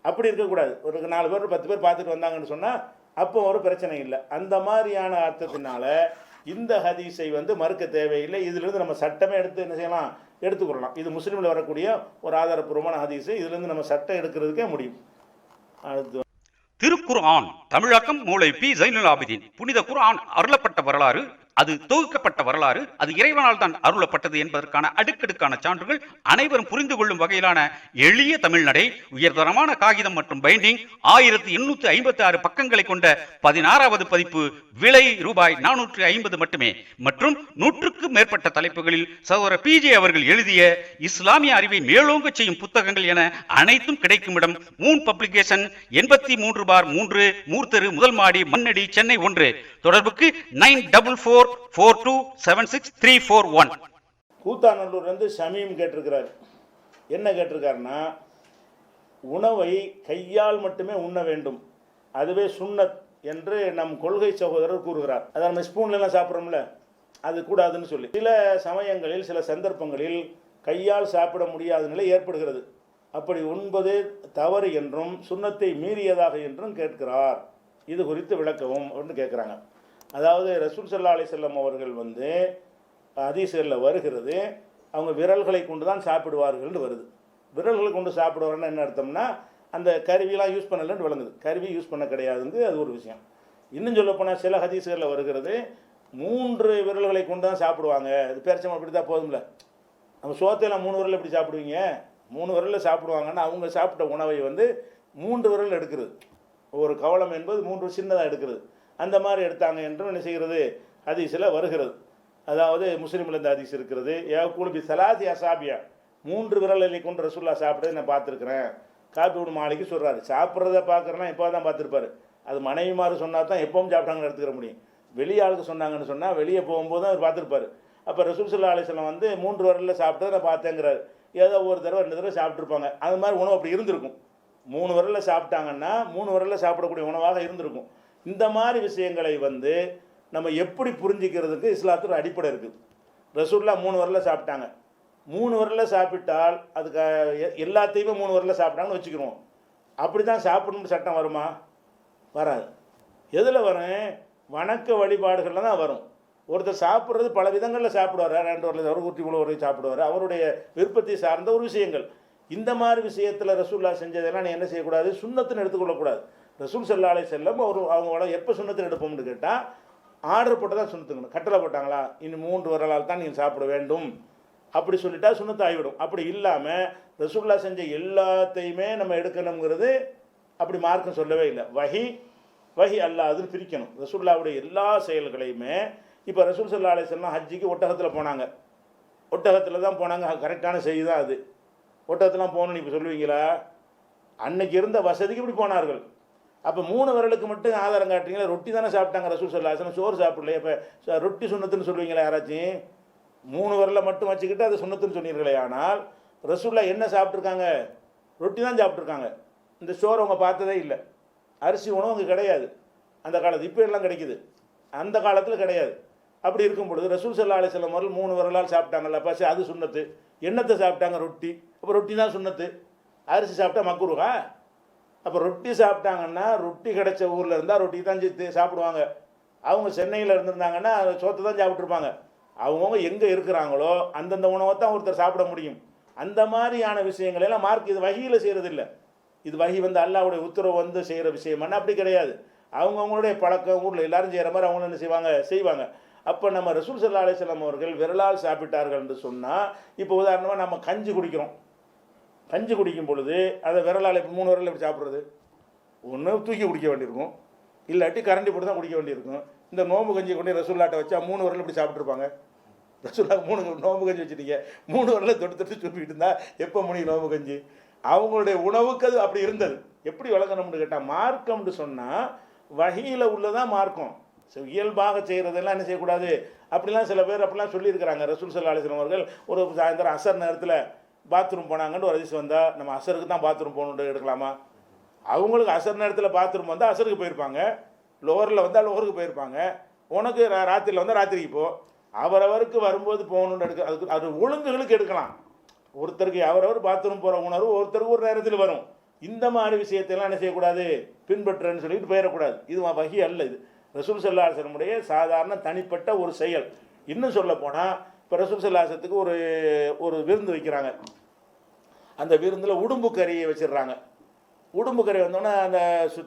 அப்படி இருக்கக்கூடாது. ஒரு 4 பேர் 10 பேர் பார்த்துட்டு வந்தாங்கன்னு சொன்னால் அப்போ ஒரு பிரச்சனை இல்லை. அந்த மாதிரியான அர்த்தத்தினால இந்த ஹதீஸை வந்து மறுக்க தேவையில்லை. இதிலிருந்து நம்ம சட்டமே எடுத்து என்ன செய்யலாம், எடுத்துக்கொள்ளலாம். இது முஸ்லீமில் வரக்கூடிய ஒரு ஆதாரப்பூர்வமான ஹதீஸு. இதிலிருந்து நம்ம சட்டம் எடுக்கிறதுக்கே முடியும். அடுத்து திருக்குர்ஆன் தமிழாக்கம் மூளை பி ஜைனுல் ஆபிதீன். புனித குர்ஆன் அருளப்பட்ட வரலாறு, அது தொகுக்கப்பட்ட வரலாறு, அது இறைவனால் தான் அருளப்பட்டது என்பதற்கான அடுக்கடுக்கான சான்றுகள், அனைவரும் புரிந்து கொள்ளும் வகையிலான எளிய தமிழ்நடை, உயர்தரமான காகிதம் மற்றும் பைண்டிங், 1856 பக்கங்களை கொண்ட 16வது பதிப்பு, விலை ரூபாய் 450 மட்டுமே. மற்றும் 100க்கும் மேற்பட்ட தலைப்புகளில் சகோதரர் பிஜே அவர்கள் எழுதிய இஸ்லாமிய அறிவை மேலோங்க செய்யும் புத்தகங்கள் என அனைத்தும் கிடைக்கும் இடம் மூன் பப்ளிகேஷன், 83/3 மூர்த்தெரு, முதல் மாடி, மண்ணடி, சென்னை 1. தொடர்புக்கு 9442763341. கூத்தாநல்லூர்லேருந்து ஷமீம் கேட்டிருக்கிறார். என்ன கேட்டிருக்காருன்னா, உணவை கையால் மட்டுமே உண்ண வேண்டும், அதுவே சுன்னத் என்று நம் கொள்கை சகோதரர் கூறுகிறார். அதை நம்ம ஸ்பூன்லாம் சாப்பிட்றோம்ல, அது கூடாதுன்னு சொல்லி சில சமயங்களில் சில சந்தர்ப்பங்களில் கையால் சாப்பிட முடியாத நிலை ஏற்படுகிறது. அப்படி உண்பது தவறு என்றும் சுன்னத்தை மீறியதாக என்றும் கேட்கிறார். இது குறித்து விளக்கவும் அப்படின்னு கேட்குறாங்க. அதாவது ரசூல் ஸல்லல்லாஹு அலைஹி வஸல்லம் அவர்கள் வந்து ஹதீஸ்களில் வருகிறது, அவங்க விரல்களை கொண்டு தான் சாப்பிடுவார்கள்னு வருது. விரல்களை கொண்டு சாப்பிடுவார்னா என்ன அர்த்தம்னா, அந்த கருவிலாம் யூஸ் பண்ணலன்னு விளங்குது. கருவி யூஸ் பண்ண கிடையாதுங்க, அது ஒரு விஷயம். இன்னும் சொல்லப்போனால் சில ஹதீஸ்களில் வருகிறது 3 விரல்களை கொண்டு தான் சாப்பிடுவாங்க. அது பேரச்சம் அப்படி தான் போதும்ல. நம்ம சோத்தையெல்லாம் 3 விரல் எப்படி சாப்பிடுவீங்க, 3 விரலில் சாப்பிடுவாங்கன்னா அவங்க சாப்பிட்ட உணவை வந்து 3 விரல் எடுக்கிறது. ஒரு கவளம் என்பது 3 சின்னதாக எடுக்கிறது. அந்த மாதிரி எடுத்தாங்க என்றும் என்ன செய்கிறது, ஹதீஸில் வருகிறது. அதாவது முஸ்லீமில் இந்த ஹதீஸ் இருக்கிறது. குழுபி சலாசி அசாபியா, 3 விரலை கொண்டு ரசூல்லா சாப்பிட்றதை நான் பார்த்துருக்குறேன். காபி மாலிக்கு சொல்கிறாரு. சாப்பிட்றத பார்க்குறேன்னா எப்போ தான் பார்த்துருப்பாரு. அது மனைவிமாறு சொன்னால் தான் எப்பவும் சாப்பிட்டாங்கன்னு எடுத்துக்கிற முடியும். வெளியாளுக்கு சொன்னாங்கன்னு சொன்னால் வெளியே போகும்போது தான் அவர் பார்த்துருப்பாரு. அப்போ ரசூல் ஸல்லல்லாஹு அலைஹி வஸல்லம் வந்து 3 விரலில் சாப்பிட்டதை நான் பார்த்தேங்கிறாரு. ஏதோ ஒரு தடவை 2 தடவை சாப்பிட்ருப்பாங்க. அது மாதிரி உணவு அப்படி இருந்திருக்கும். 3 விரலில் சாப்பிட்டாங்கன்னா 3 விரலில் சாப்பிடக்கூடிய உணவாக இருந்திருக்கும். இந்த மாதிரி விஷயங்களை வந்து நம்ம எப்படி புரிஞ்சிக்கிறதுக்கு இஸ்லாத்தில் அடிப்படை இருக்குது. ரசூல்லா 3 விரலில் சாப்பிட்டாங்க. 3 விரலில் சாப்பிட்டால் அதுக்கு எல்லாத்தையுமே 3 விரலில் சாப்பிட்டாங்கன்னு வச்சுக்கிறோம். அப்படி தான் சாப்பிடணும்னு சட்டம் வருமா? வராது. எதில் வரும்? வணக்க வழிபாடுகளில் தான் வரும். ஒருத்தர் சாப்பிட்றது பல விதங்களில் சாப்பிடுவார். 2 விரலில் ஒரு குட்டி இவ்வளோ வரைக்கும் சாப்பிடுவார். அவருடைய விருப்பத்தை சார்ந்த ஒரு விஷயங்கள். இந்த மாதிரி விஷயத்தில் ரசூல்லா செஞ்சதெல்லாம் நீ என்ன செய்யக்கூடாது, சுன்னத்துன்னு எடுத்துக்கொள்ளக்கூடாது. ரசூல் ஸல்லல்லாஹு அலைஹி வஸல்லம் அவங்களோட எப்போ சுன்னத்துன்னு எடுப்போம்னு கேட்டால் ஆர்டர் போட்டு தான் சுன்னத்துக்கணும். கட்டளை போட்டாங்களா, இன்னும் 3 விரலால் தான் நீங்கள் சாப்பிட வேண்டும் அப்படி சொல்லிட்டா சுன்னத்து ஆகிவிடும். அப்படி இல்லாமல் ரசூல்லா செஞ்ச எல்லாத்தையுமே நம்ம எடுக்கணுங்கிறது அப்படி மார்க்கம் சொல்லவே இல்லை. வஹி அல்லாஹ்னு பிரிக்கணும். ரசூல்லாவுடைய எல்லா செயல்களையுமே இப்போ ரசூல் ஸல்லல்லாஹு அலைஹி வஸல்லம் ஹஜ்ஜிக்கு ஒட்டகத்தில் போனாங்க. ஒட்டகத்தில் தான் போனாங்க, கரெக்டான செய்தி தான் அது. ஒட்டகத்தெலாம் போகணுன்னு இப்போ சொல்லுவீங்களா? அன்னைக்கு இருந்த வசதிக்கு இப்படி போனார்கள். அப்போ 3 விரலுக்கு மட்டும் ஆதாரம் காட்டுறீங்களா? ரொட்டி தானே சாப்பிட்டாங்க ரசூல் ஸல்லல்லாஹு அலைஹி வஸல்லம், சோறு சாப்பிடலையே. இப்போ ரொட்டி சுன்னத்துன்னு சொல்லுவீங்களா யாராச்சும்? 3 விரலை மட்டும் வச்சுக்கிட்டு அது சுன்னத்துன்னு சொன்னீர்களே. ஆனால் ரசூல்லா என்ன சாப்பிட்ருக்காங்க? ரொட்டி தான் சாப்பிட்ருக்காங்க. இந்த சோறு அவங்க பார்த்ததே இல்லை. அரிசி உணவு அங்கே கிடையாது அந்த காலத்து. இப்போ எல்லாம் கிடைக்குது, அந்த காலத்தில் கிடையாது. அப்படி இருக்கும் பொழுது ரசூல் ஸல்லல்லாஹு அலைஹி வஸல்லம் அவர்கள் 3 விரலால் சாப்பிட்டாங்கல்ல, பசி அது சுன்னத்து. எண்ணத்தை சாப்பிட்டாங்க? ரொட்டி. அப்போ ரொட்டி தான் சுன்னத்து. அரிசி சாப்பிட்டா மக்ரூஹா? அப்போ ரொட்டி சாப்பிட்டாங்கன்னா ரொட்டி கிடைச்ச ஊரில் இருந்தால் ரொட்டி தான் சாப்பிடுவாங்க. அவங்க சென்னையில் இருந்திருந்தாங்கன்னா சோத்தை தான் சாப்பிட்ருப்பாங்க. அவங்கவுங்க எங்கே இருக்கிறாங்களோ அந்தந்த உணவை தான் ஒருத்தர் சாப்பிட முடியும். அந்த மாதிரியான விஷயங்களெல்லாம் மார்க் இது வகையில் செய்கிறதில்லை. இது வகி வந்து அல்லாஹ்வுடைய உத்தரவு வந்து செய்கிற விஷயம்னா அப்படி கிடையாது. அவங்கவுங்களுடைய பழக்கம், ஊரில் எல்லாரும் செய்கிற மாதிரி அவங்களும் என்ன செய்வாங்க. அப்போ நம்ம ரசூல் ஸல்லல்லாஹு அலைஹி வஸல்லம் அவர்கள் விரலால் சாப்பிட்டார்கள் என்று சொன்னால், இப்போ உதாரணமாக நம்ம கஞ்சி குடிக்கிறோம். கஞ்சி குடிக்கும் பொழுது அதை விரலால் இப்போ 3 விரலில் எப்படி சாப்பிட்றது? ஒன்று தூக்கி குடிக்க வேண்டியிருக்கும், இல்லாட்டி கரண்டி போட்டு தான் குடிக்க வேண்டியிருக்கும். இந்த நோம்பு கஞ்சி கொண்டு ரசூல்லாட்டை வச்சா 3 விரல் எப்படி சாப்பிட்ருப்பாங்க? ரசூல்லா 3 நோம்பு கஞ்சி வச்சுட்டீங்க, 3 விரலை தொட்டு தொட்டு சொல்லிக்கிட்டு இருந்தால் எப்போ முடியும் நோம்பு கஞ்சி? அவங்களுடைய உணவுக்கு அது அப்படி இருந்தது. எப்படி வழங்கணும்னு கேட்டால், மார்க்கம்னு சொன்னால் வகையில் உள்ளதான் மார்க்கம். இயல்பாக செய்கிறதெல்லாம் என்ன செய்யக்கூடாது. அப்படிலாம் சில பேர் அப்படிலாம் சொல்லியிருக்கிறாங்க. ரசூல் ஸல்லல்லாஹு அலைஹி வஸல்லம் அவர்கள் ஒரு சாயந்தரம் அசர் நேரத்தில் பாத்ரூம் போனாங்கன்னு ஒரு ஹதீஸ் வந்தால், நம்ம அசருக்கு தான் பாத்ரூம் போகணுன்னு எடுக்கலாமா? அவங்களுக்கு அசர் நேரத்தில் பாத்ரூம் வந்தால் அசருக்கு போயிருப்பாங்க, லோவரில் வந்தால் லோவருக்கு போயிருப்பாங்க. உனக்கு ராத்திரியில் வந்தால் ராத்திரிக்கு போ. அவரவருக்கு வரும்போது போகணுன்னு எடுக்க அதுக்கு அது ஒழுங்குகளுக்கு எடுக்கலாம். ஒருத்தருக்கு அவரவர் பாத்ரூம் போகிற உணர்வு ஒருத்தருக்கு ஒரு நேரத்தில் வரும். இந்த மாதிரி விஷயத்தையெல்லாம் என்ன செய்யக்கூடாது, பின்பற்றுன்னு சொல்லிட்டு போயிடக்கூடாது. இது வகி அல்ல. இது ரசூல் ஸல்லல்லாஹு அலைஹி வஸல்லமுடைய சாதாரண தனிப்பட்ட ஒரு செயல். இன்னும் சொல்ல போனால், இப்போ ரசூல் ஸல்லல்லாஹு அலைஹி வஸல்லத்துக்கு ஒரு விருந்து வைக்கிறாங்க. அந்த விருந்தில் உடும்பு கறியை வச்சிடுறாங்க. உடும்பு கறி வந்தோன்னே அந்த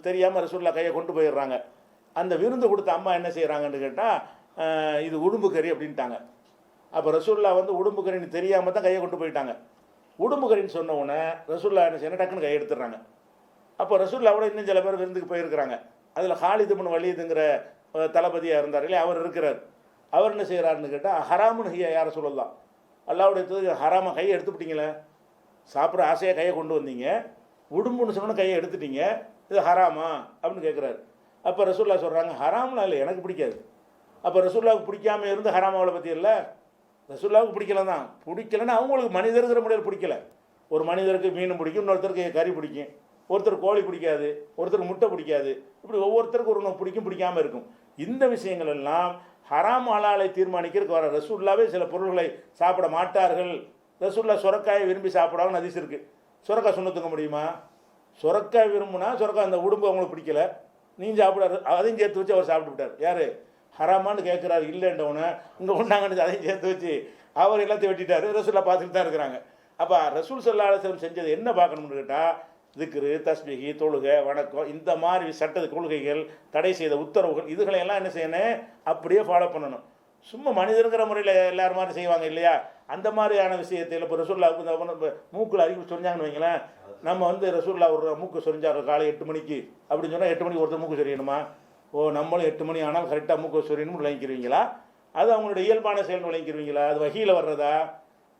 தெரியாமல் ரசூல்லா கையை கொண்டு போயிடுறாங்க. அந்த விருந்து கொடுத்த அம்மா என்ன செய்கிறாங்கன்னு கேட்டால், இது உடும்பு கறி அப்படின்ட்டாங்க. அப்போ ரசூல்லா வந்து உடும்பு கறின்னு தெரியாமல் தான் கையை கொண்டு போயிட்டாங்க. உடும்பு கறின்னு சொன்ன உடனே ரசூல்லா என்ன செய்யணும், டக்குன்னு கையை எடுத்துடுறாங்க. அப்போ ரசூல்லாவோட இன்னும் சில பேர் விருந்துக்கு போயிருக்கிறாங்க. அதில் ஹாலித் இப்னு வலீதுங்கிற தளபதியாக இருந்தார் இல்லையா, அவர் இருக்கிறார். அவர் என்ன செய்கிறாருன்னு கேட்டால், ஹராமுன்னு ஹியா யாரை சொல்லலாம், அல்லாவுடைய தூதர் ஹராமாக கையை எடுத்துவிட்டீங்களே, சாப்பிட்ற ஆசையாக கையை கொண்டு வந்தீங்க, உடும்புன்னு சொன்னோன்னு கையை எடுத்துட்டீங்க, இது ஹராமா அப்படின்னு கேட்குறாரு. அப்போ ரசூல்லா சொல்கிறாங்க, ஹராம்லாம் இல்லை, எனக்கு பிடிக்காது. அப்போ ரசூல்லாவுக்கு பிடிக்காமல் இருந்து ஹராமாவை பற்றி இல்லை, ரசூல்லாவுக்கு பிடிக்கல தான். பிடிக்கலன்னா அவங்களுக்கு மனிதருங்கிற முறையில் பிடிக்கல. ஒரு மனிதருக்கு மீன் பிடிக்கும், இன்னொருத்தருக்கு கறி பிடிக்கும், ஒருத்தர் கோழி பிடிக்காது, ஒருத்தருக்கு முட்டை பிடிக்காது. இப்படி ஒவ்வொருத்தருக்கு ஒரு பிடிக்கும், பிடிக்காமல் இருக்கும். இந்த விஷயங்கள் எல்லாம் ஹராம் ஹலாலை தீர்மானிக்கிறதுக்கு வர ரசூல்லாவே சில பொருள்களை சாப்பிட மாட்டார்கள். ரசூல்லா சுரக்காயை விரும்பி சாப்பிடாமல் ஹதீஸ் இருக்குது. சுரக்காய் சுண்ணத்துக்க முடியுமா? சுரக்காய் விரும்புனா சுரக்காய் அந்த உடம்பு அவங்களுக்கு பிடிக்கல, நீங்கள் சாப்பிடாரு, அதையும் சேர்த்து வச்சு அவர் சாப்பிட்டு விட்டார். யார் ஹராமான்னு கேட்குறாரு, இல்லைன்றவனை இங்கே உண்டாங்கன்னு அதையும் சேர்த்து வச்சு அவர் எல்லாத்தையும் வெட்டிட்டார். ரசூல்லா பார்த்துட்டு தான் இருக்கிறாங்க. அப்போ ரசூல் ஸல்லல்லாஹு அலைஹி வஸல்லம் செஞ்சது என்ன பார்க்கணும்னு கேட்டால், திக்ரு, தஸ்பீஹி, தொழுகை, வணக்கம், இந்த மாதிரி சட்ட கொள்கைகள், தடை செய்த உத்தரவுகள், இதுகளையெல்லாம் என்ன செய்யணும், அப்படியே ஃபாலோ பண்ணணும். சும்மா மனிதருங்கிற முறையில் எல்லாரும் மாதிரி செய்வாங்க இல்லையா, அந்த மாதிரியான விஷயத்தில் இப்போ ரசூல்லாவுக்கு மூக்கில் அறிவு சொரிஞ்சாங்கன்னு வைங்களேன். நம்ம வந்து ரசூல்லா ஒரு மூக்கு சொரிஞ்சாங்க காலை 8 மணிக்கு அப்படின்னு சொன்னால் 8 மணிக்கு ஒருத்தர் மூக்கு சொரியணுமா? ஓ, நம்மளும் 8 மணி ஆனால் கரெக்டாக மூக்கு சொரியணும்னு விளங்கிக்கிறீங்களா? அது அவங்களுடைய இயல்பான செயல்னு விளங்கிக்கிறீங்களா? அது வகையில் வர்றதா?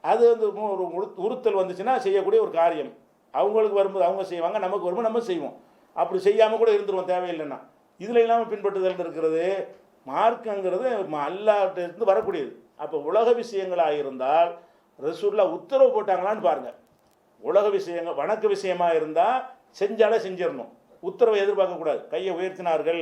அது வந்து ஒரு உறுத்தல் வந்துச்சுன்னா செய்யக்கூடிய ஒரு காரியம். அவங்களுக்கு வரும்போது அவங்க செய்வாங்க, நமக்கு வரும்போது நம்ம செய்வோம். அப்படி செய்யாமல் கூட இருந்துருவோம் தேவையில்லைன்னா. இதில் இல்லாமல் பின்பற்றுதல் இருக்கிறது மார்க்கங்கிறது அல்லாஹ்விலிருந்து வரக்கூடியது. அப்போ உலக விஷயங்களாக இருந்தால் ரசூல்லா உத்தரவு போட்டாங்களான்னு பாருங்கள். உலக விஷயங்கள் வணக்க விஷயமாக இருந்தால் செஞ்சாலே செஞ்சிடணும், உத்தரவை எதிர்பார்க்கக்கூடாது. கையை உயர்த்தினார்கள்,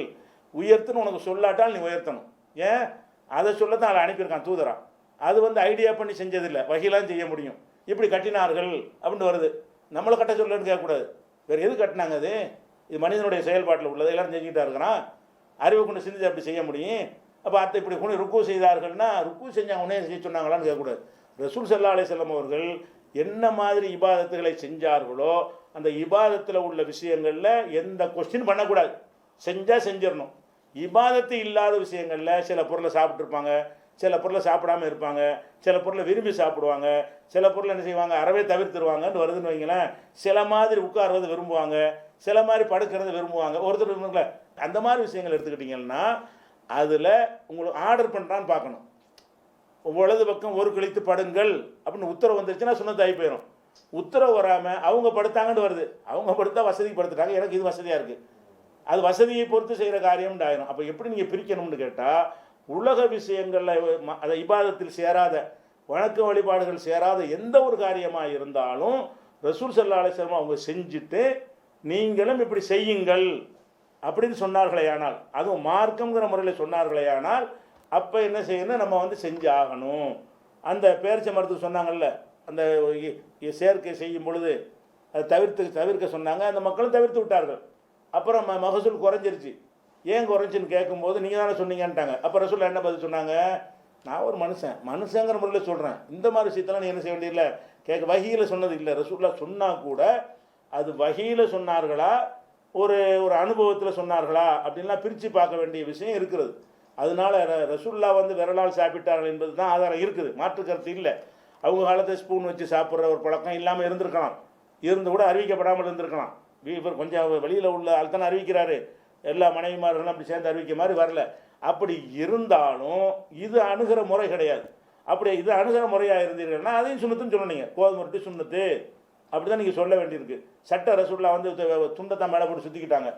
உயர்த்துன்னு உனக்கு சொல்லாட்டால் நீ உயர்த்தணும். ஏன் அதை சொல்லத்தான் அதை அனுப்பியிருக்கான் தூதரா. அது வந்து ஐடியா பண்ணி செஞ்சதில்லை, வகையெல்லாம் செய்ய முடியும். இப்படி கட்டினார்கள் அப்படின்னு வருது, நம்மளை கட்ட சொல்லன்னு கேட்கக்கூடாது. வேறு எது கட்டினாங்க? அது இது மனிதனுடைய செயல்பாட்டில் உள்ளது, எல்லோரும் செஞ்சுக்கிட்டா இருக்கிறான். அறிவை கொண்டு சிந்திச்சு அப்படி செய்ய முடியும். அப்போ அத்தை இப்படி கொண்டு ருக்கு செய்தார்கள்னா ருக்கு செஞ்சாங்க உடனே செய்ய சொன்னாங்களான்னு கேட்கக்கூடாது. ரசூல் ஸல்லல்லாஹு அலைஹி வஸல்லம் அவர்கள் என்ன மாதிரி இபாதத்துகளை செஞ்சார்களோ அந்த இபாதத்தில் உள்ள விஷயங்களில் எந்த கொஸ்டின் பண்ணக்கூடாது, செஞ்சால் செஞ்சிடணும். இபாதத்து இல்லாத விஷயங்களில் சில பொருளை சாப்பிட்ருப்பாங்க, சில பொருளை சாப்பிடாமல் இருப்பாங்க, சில பொருளை விரும்பி சாப்பிடுவாங்க, சில பொருளை என்ன செய்வாங்க அறவே தவிர்த்துருவாங்கன்னு வருதுன்னு வைங்களேன். சில மாதிரி உட்கார்றது விரும்புவாங்க, சில மாதிரி படுக்கிறது விரும்புவாங்க, ஒருத்தர் விரும்புங்கள. அந்த மாதிரி விஷயங்கள் எடுத்துக்கிட்டிங்கன்னா அதில் உங்களுக்கு ஆர்டர் பண்ணுறான்னு பார்க்கணும். வலது பக்கம் ஒரு கழித்து படுங்கள் அப்படின்னு உத்தரவு வந்துருச்சுன்னா சுன்னத் ஆகி போயிடும். உத்தரவு வராமல் அவங்க படுத்தாங்கன்னு வருது, அவங்க படுத்தா வசதிக்கு படுத்துட்டாங்க, எனக்கு இது வசதியாக இருக்குது, அது வசதியை பொறுத்து செய்கிற காரியம்னு ஆயிரும். அப்போ எப்படி நீங்கள் பிரிக்கணும்னு கேட்டால், உலக விஷயங்களில் அதை இபாதத்தில் சேராத, வணக்க வழிபாடுகள் சேராத எந்த ஒரு காரியமாக இருந்தாலும் ரசூல் ஸல்லல்லாஹு அலைஹி வஸல்லம் அவங்க செஞ்சுட்டு நீங்களும் இப்படி செய்யுங்கள் அப்படின்னு சொன்னார்களேயானால், அதுவும் மார்க்கம்ங்கிற முறையில் சொன்னார்களேயானால், அப்போ என்ன செய்யணும், நம்ம வந்து செஞ்சு ஆகணும். அந்த பேரிச்ச மரத்துக்கு சொன்னாங்கல்ல, அந்த சேர்க்கை செய்யும் பொழுது அதை தவிர்க்க சொன்னாங்க. அந்த மக்களும் தவிர்த்து விட்டார்கள். அப்புறம் மகசூல் குறைஞ்சிருச்சு. ஏன் குறைஞ்சின்னு கேட்கும்போது நீங்கள் தானே சொன்னீங்கன்ட்டாங்க. அப்போ ரசூல் என்ன பதில் சொன்னாங்க, நான் ஒரு மனுஷங்கிற முறையில் சொல்கிறேன், இந்த மாதிரி விஷயத்தெல்லாம் நீ என்ன செய்ய வேண்டியதில்லை, வஹீயில் சொன்னது இல்லை. ரசூல்லா சொன்னால் கூட அது வஹீயில் சொன்னார்களா ஒரு அனுபவத்தில் சொன்னார்களா அப்படின்லாம் பிரித்து பார்க்க வேண்டிய விஷயம் இருக்கிறது. அதனால ரசூல்லா வந்து விரலால் சாப்பிட்டார்கள் என்பது தான் ஆதாரம் இருக்குது, மாற்று கருத்து இல்லை. அவங்க காலத்தில் ஸ்பூன் வச்சு சாப்பிட்ற ஒரு பழக்கம் இல்லாமல் இருந்திருக்கலாம், இருந்து கூட அறிவிக்கப்படாமல் இருந்திருக்கலாம். இவர் கொஞ்சம் வெளியில் உள்ள ஆள் தானே அறிவிக்கிறாரு, எல்லா மனைவிமார்களும் அப்படி சேர்ந்து அறிவிக்க மாதிரி வரல. அப்படி இருந்தாலும் இது அணுகிற முறை கிடையாது. அப்படி இது அணுகிற முறையாக இருந்தீர்கள்னா அதையும் சுண்ணத்துன்னு சொல்லணுங்க. கோதுமை ரொட்டி சுண்ணத்து அப்படி தான் நீங்கள் சொல்ல வேண்டியிருக்கு. சட்டை ரசூல்லா வந்து துண்டத்தான் மேலே போட்டு சுற்றிக்கிட்டாங்க,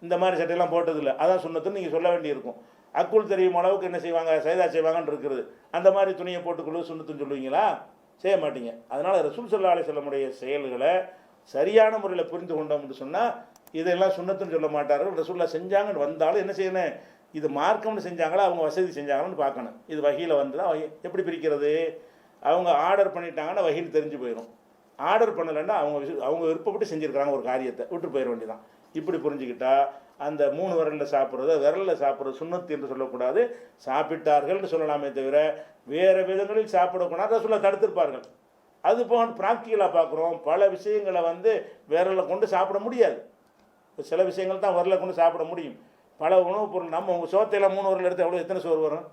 இந்த மாதிரி சட்டையெல்லாம் போட்டதில்லை, அதான் சுண்ணத்துன்னு நீங்கள் சொல்ல வேண்டியிருக்கும். அக்குள் தெரியும் அளவுக்கு என்ன செய்வாங்க, சைதா செய்வாங்கன்னு இருக்கிறது, அந்த மாதிரி துணியை போட்டுக்கொள்ள சுண்ணத்துன்னு சொல்லுவீங்களா? செய்ய மாட்டீங்க. அதனால் ரசூல் ஸல்லல்லாஹு அலைஹி வஸல்லமுடைய செயல்களை சரியான முறையில் புரிந்து கொண்டோம்னு சொன்னால் இதெல்லாம் சுண்ணத்துன்னு சொல்ல மாட்டார்கள். ரசூல்லா செஞ்சாங்கன்னு வந்தாலும் என்ன செய்யணும், இது மார்க்கம்னு செஞ்சாங்களா அவங்க வசதி செஞ்சாங்கன்னு பார்க்கணும். இது வகையில் வந்து தான் எப்படி பிரிக்கிறது, அவங்க ஆர்டர் பண்ணிட்டாங்கன்னா வகையில் தெரிஞ்சு போயிடும். ஆர்டர் பண்ணலைன்னா அவங்க விருப்பப்பட்டு செஞ்சுருக்காங்க ஒரு காரியத்தை, விட்டு போயிட வேண்டியதான். இப்படி புரிஞ்சுக்கிட்டா அந்த 3 விரலில் சாப்பிட்றது விரலில் சாப்பிட்றது சுண்ணத்து என்று சொல்லக்கூடாது, சாப்பிட்டார்கள்னு சொல்லலாமே தவிர வேறு விதங்களில் சாப்பிடக்கூடாது. ரசூலுல்லாஹ் தடுத்திருப்பார்கள். அது போக ப்ராக்டிக்கலாக பார்க்குறோம், பல விஷயங்களை வந்து விரலில் கொண்டு சாப்பிட முடியாது. சில விஷயங்கள் தான் விரலை கொண்டு சாப்பிட முடியும். பல உணவுப் பொருள் நம்ம உங்கள் சோத்தையில் 3 விரல் எடுத்து எவ்வளோ எத்தனை சோறு வரும்?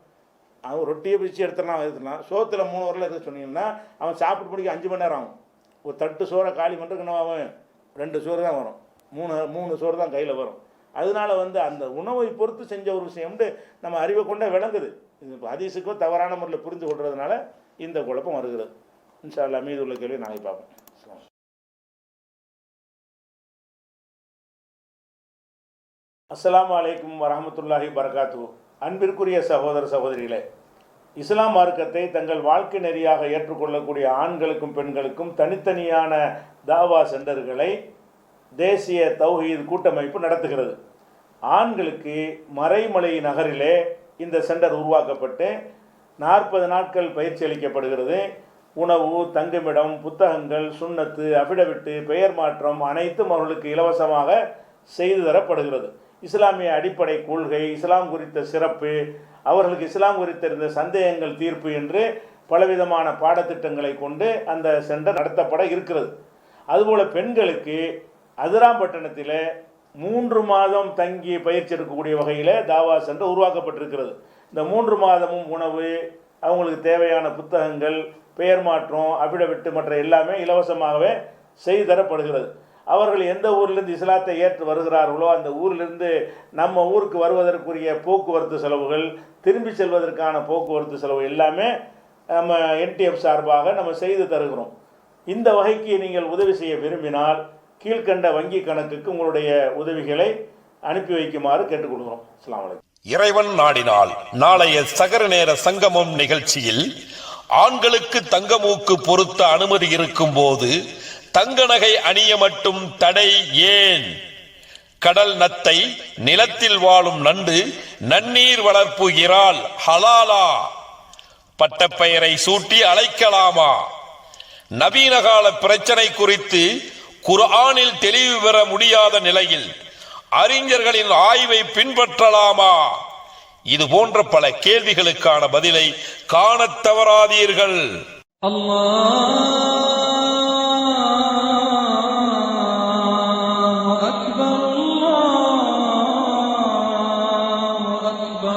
அவன் ரொட்டியை பிடிச்சி எடுத்துடலாம். சோத்தில் 3 விரல் எடுத்து சொன்னீங்கன்னா அவன் சாப்பிட்டு பிடிக்க 5 மணி நேரம் ஆகும். ஒரு தட்டு சோறை காலி பண்ணுறதுக்கு அவன் 2 சோறு தான் வரும், 3 சோறு தான் கையில் வரும். அதனால வந்து அந்த உணவை பொறுத்து செஞ்ச ஒரு விஷயம்னு நம்ம அறிவை கொண்டே விளங்குது. இது ஹதீஸுக்கோ தவறான முறையில் புரிந்து கொள்றதுனால இந்த குழப்பம் வருகிறது. இன்ஷா அல்லாஹ் மீது உள்ள கேள்வி நாளை பார்ப்போம். அஸ்ஸலாமு அலைக்கும் வரஹ்மத்துல்லாஹி வபரகாத்துஹு. அன்பிற்குரிய சகோதர சகோதரிகளே, இஸ்லாம் மார்க்கத்தை தங்கள் வாழ்க்கை நெறியாக ஏற்றுக்கொள்ளக்கூடிய ஆண்களுக்கும் பெண்களுக்கும் தனித்தனியான தாவா சென்டர்களை தேசிய தௌஹீத் கூட்டமைப்பு நடத்துகிறது. ஆண்களுக்கு மறைமலை நகரிலே இந்த சென்டர் உருவாக்கப்பட்டு 40 நாட்கள் பயிற்சி அளிக்கப்படுகிறது. உணவு, தங்குமிடம், புத்தகங்கள், சுன்னத்து, அபிடவிட்டு, பெயர் மாற்றம் அனைத்தும் அவர்களுக்கு இலவசமாக செய்து தரப்படுகிறது. இஸ்லாமிய அடிப்படை கொள்கை, இஸ்லாம் குறித்த சிறப்பு, அவர்களுக்கு இஸ்லாம் குறித்த இருந்த சந்தேகங்கள் தீர்ப்பு என்று பலவிதமான பாடத்திட்டங்களை கொண்டு அந்த சென்டர் நடத்தப்பட இருக்கிறது. அதுபோல் பெண்களுக்கு அதிராம்பட்டினத்தில் 3 மாதம் தங்கி பயிற்சி எடுக்கக்கூடிய வகையில் தாவா சென்டர் உருவாக்கப்பட்டிருக்கிறது. இந்த 3 மாதமும் உணவு, அவங்களுக்கு தேவையான புத்தகங்கள், பெயர் மாற்றம், அபிடவிட்டு மற்ற எல்லாமே இலவசமாகவே செய்து தரப்படுகிறது. அவர்கள் எந்த ஊரிலிருந்து இஸ்லாத்தை ஏற்று வருகிறார்களோ அந்த ஊரிலிருந்து நம்ம ஊருக்கு வருவதற்குரிய போக்குவரத்து செலவுகள், திரும்பி செல்வதற்கான போக்குவரத்து செலவு எல்லாமே நம்ம NTF சார்பாக நம்ம செய்து தருகிறோம். இந்த வகைக்கு நீங்கள் உதவி செய்ய விரும்பினால் கீழ்கண்ட வங்கி கணக்குக்கு உங்களுடைய உதவிகளை அனுப்பி வைக்குமாறு கேட்டுக்கொள்கிறோம். அஸ்ஸலாமு அலைக்கும். இறைவன் நாடினால் நாளைய சகர நேர சங்கமம் நிகழ்ச்சியில் ஆண்களுக்கு தங்கமூக்கு பொருத்த அனுமதி இருக்கும் போது தங்க நகை அணிய மட்டும் தடை ஏன்? கடல் நத்தை, நிலத்தில் வாழும் நண்டு, நன்னீர் வளர்ப்பு இறால் ஹலாலா? பட்டப்பெயரை சூட்டி அழைக்கலாமா? நவீன கால பிரச்சனை குறித்து குர்ஆனில் தெளிவு பெற முடியாத நிலையில் அறிஞர்களின் ஆய்வை பின்பற்றலாமா? இது போன்ற பல கேள்விகளுக்கான பதிலை காணத் தவறாதீர்கள். அல்லாஹ்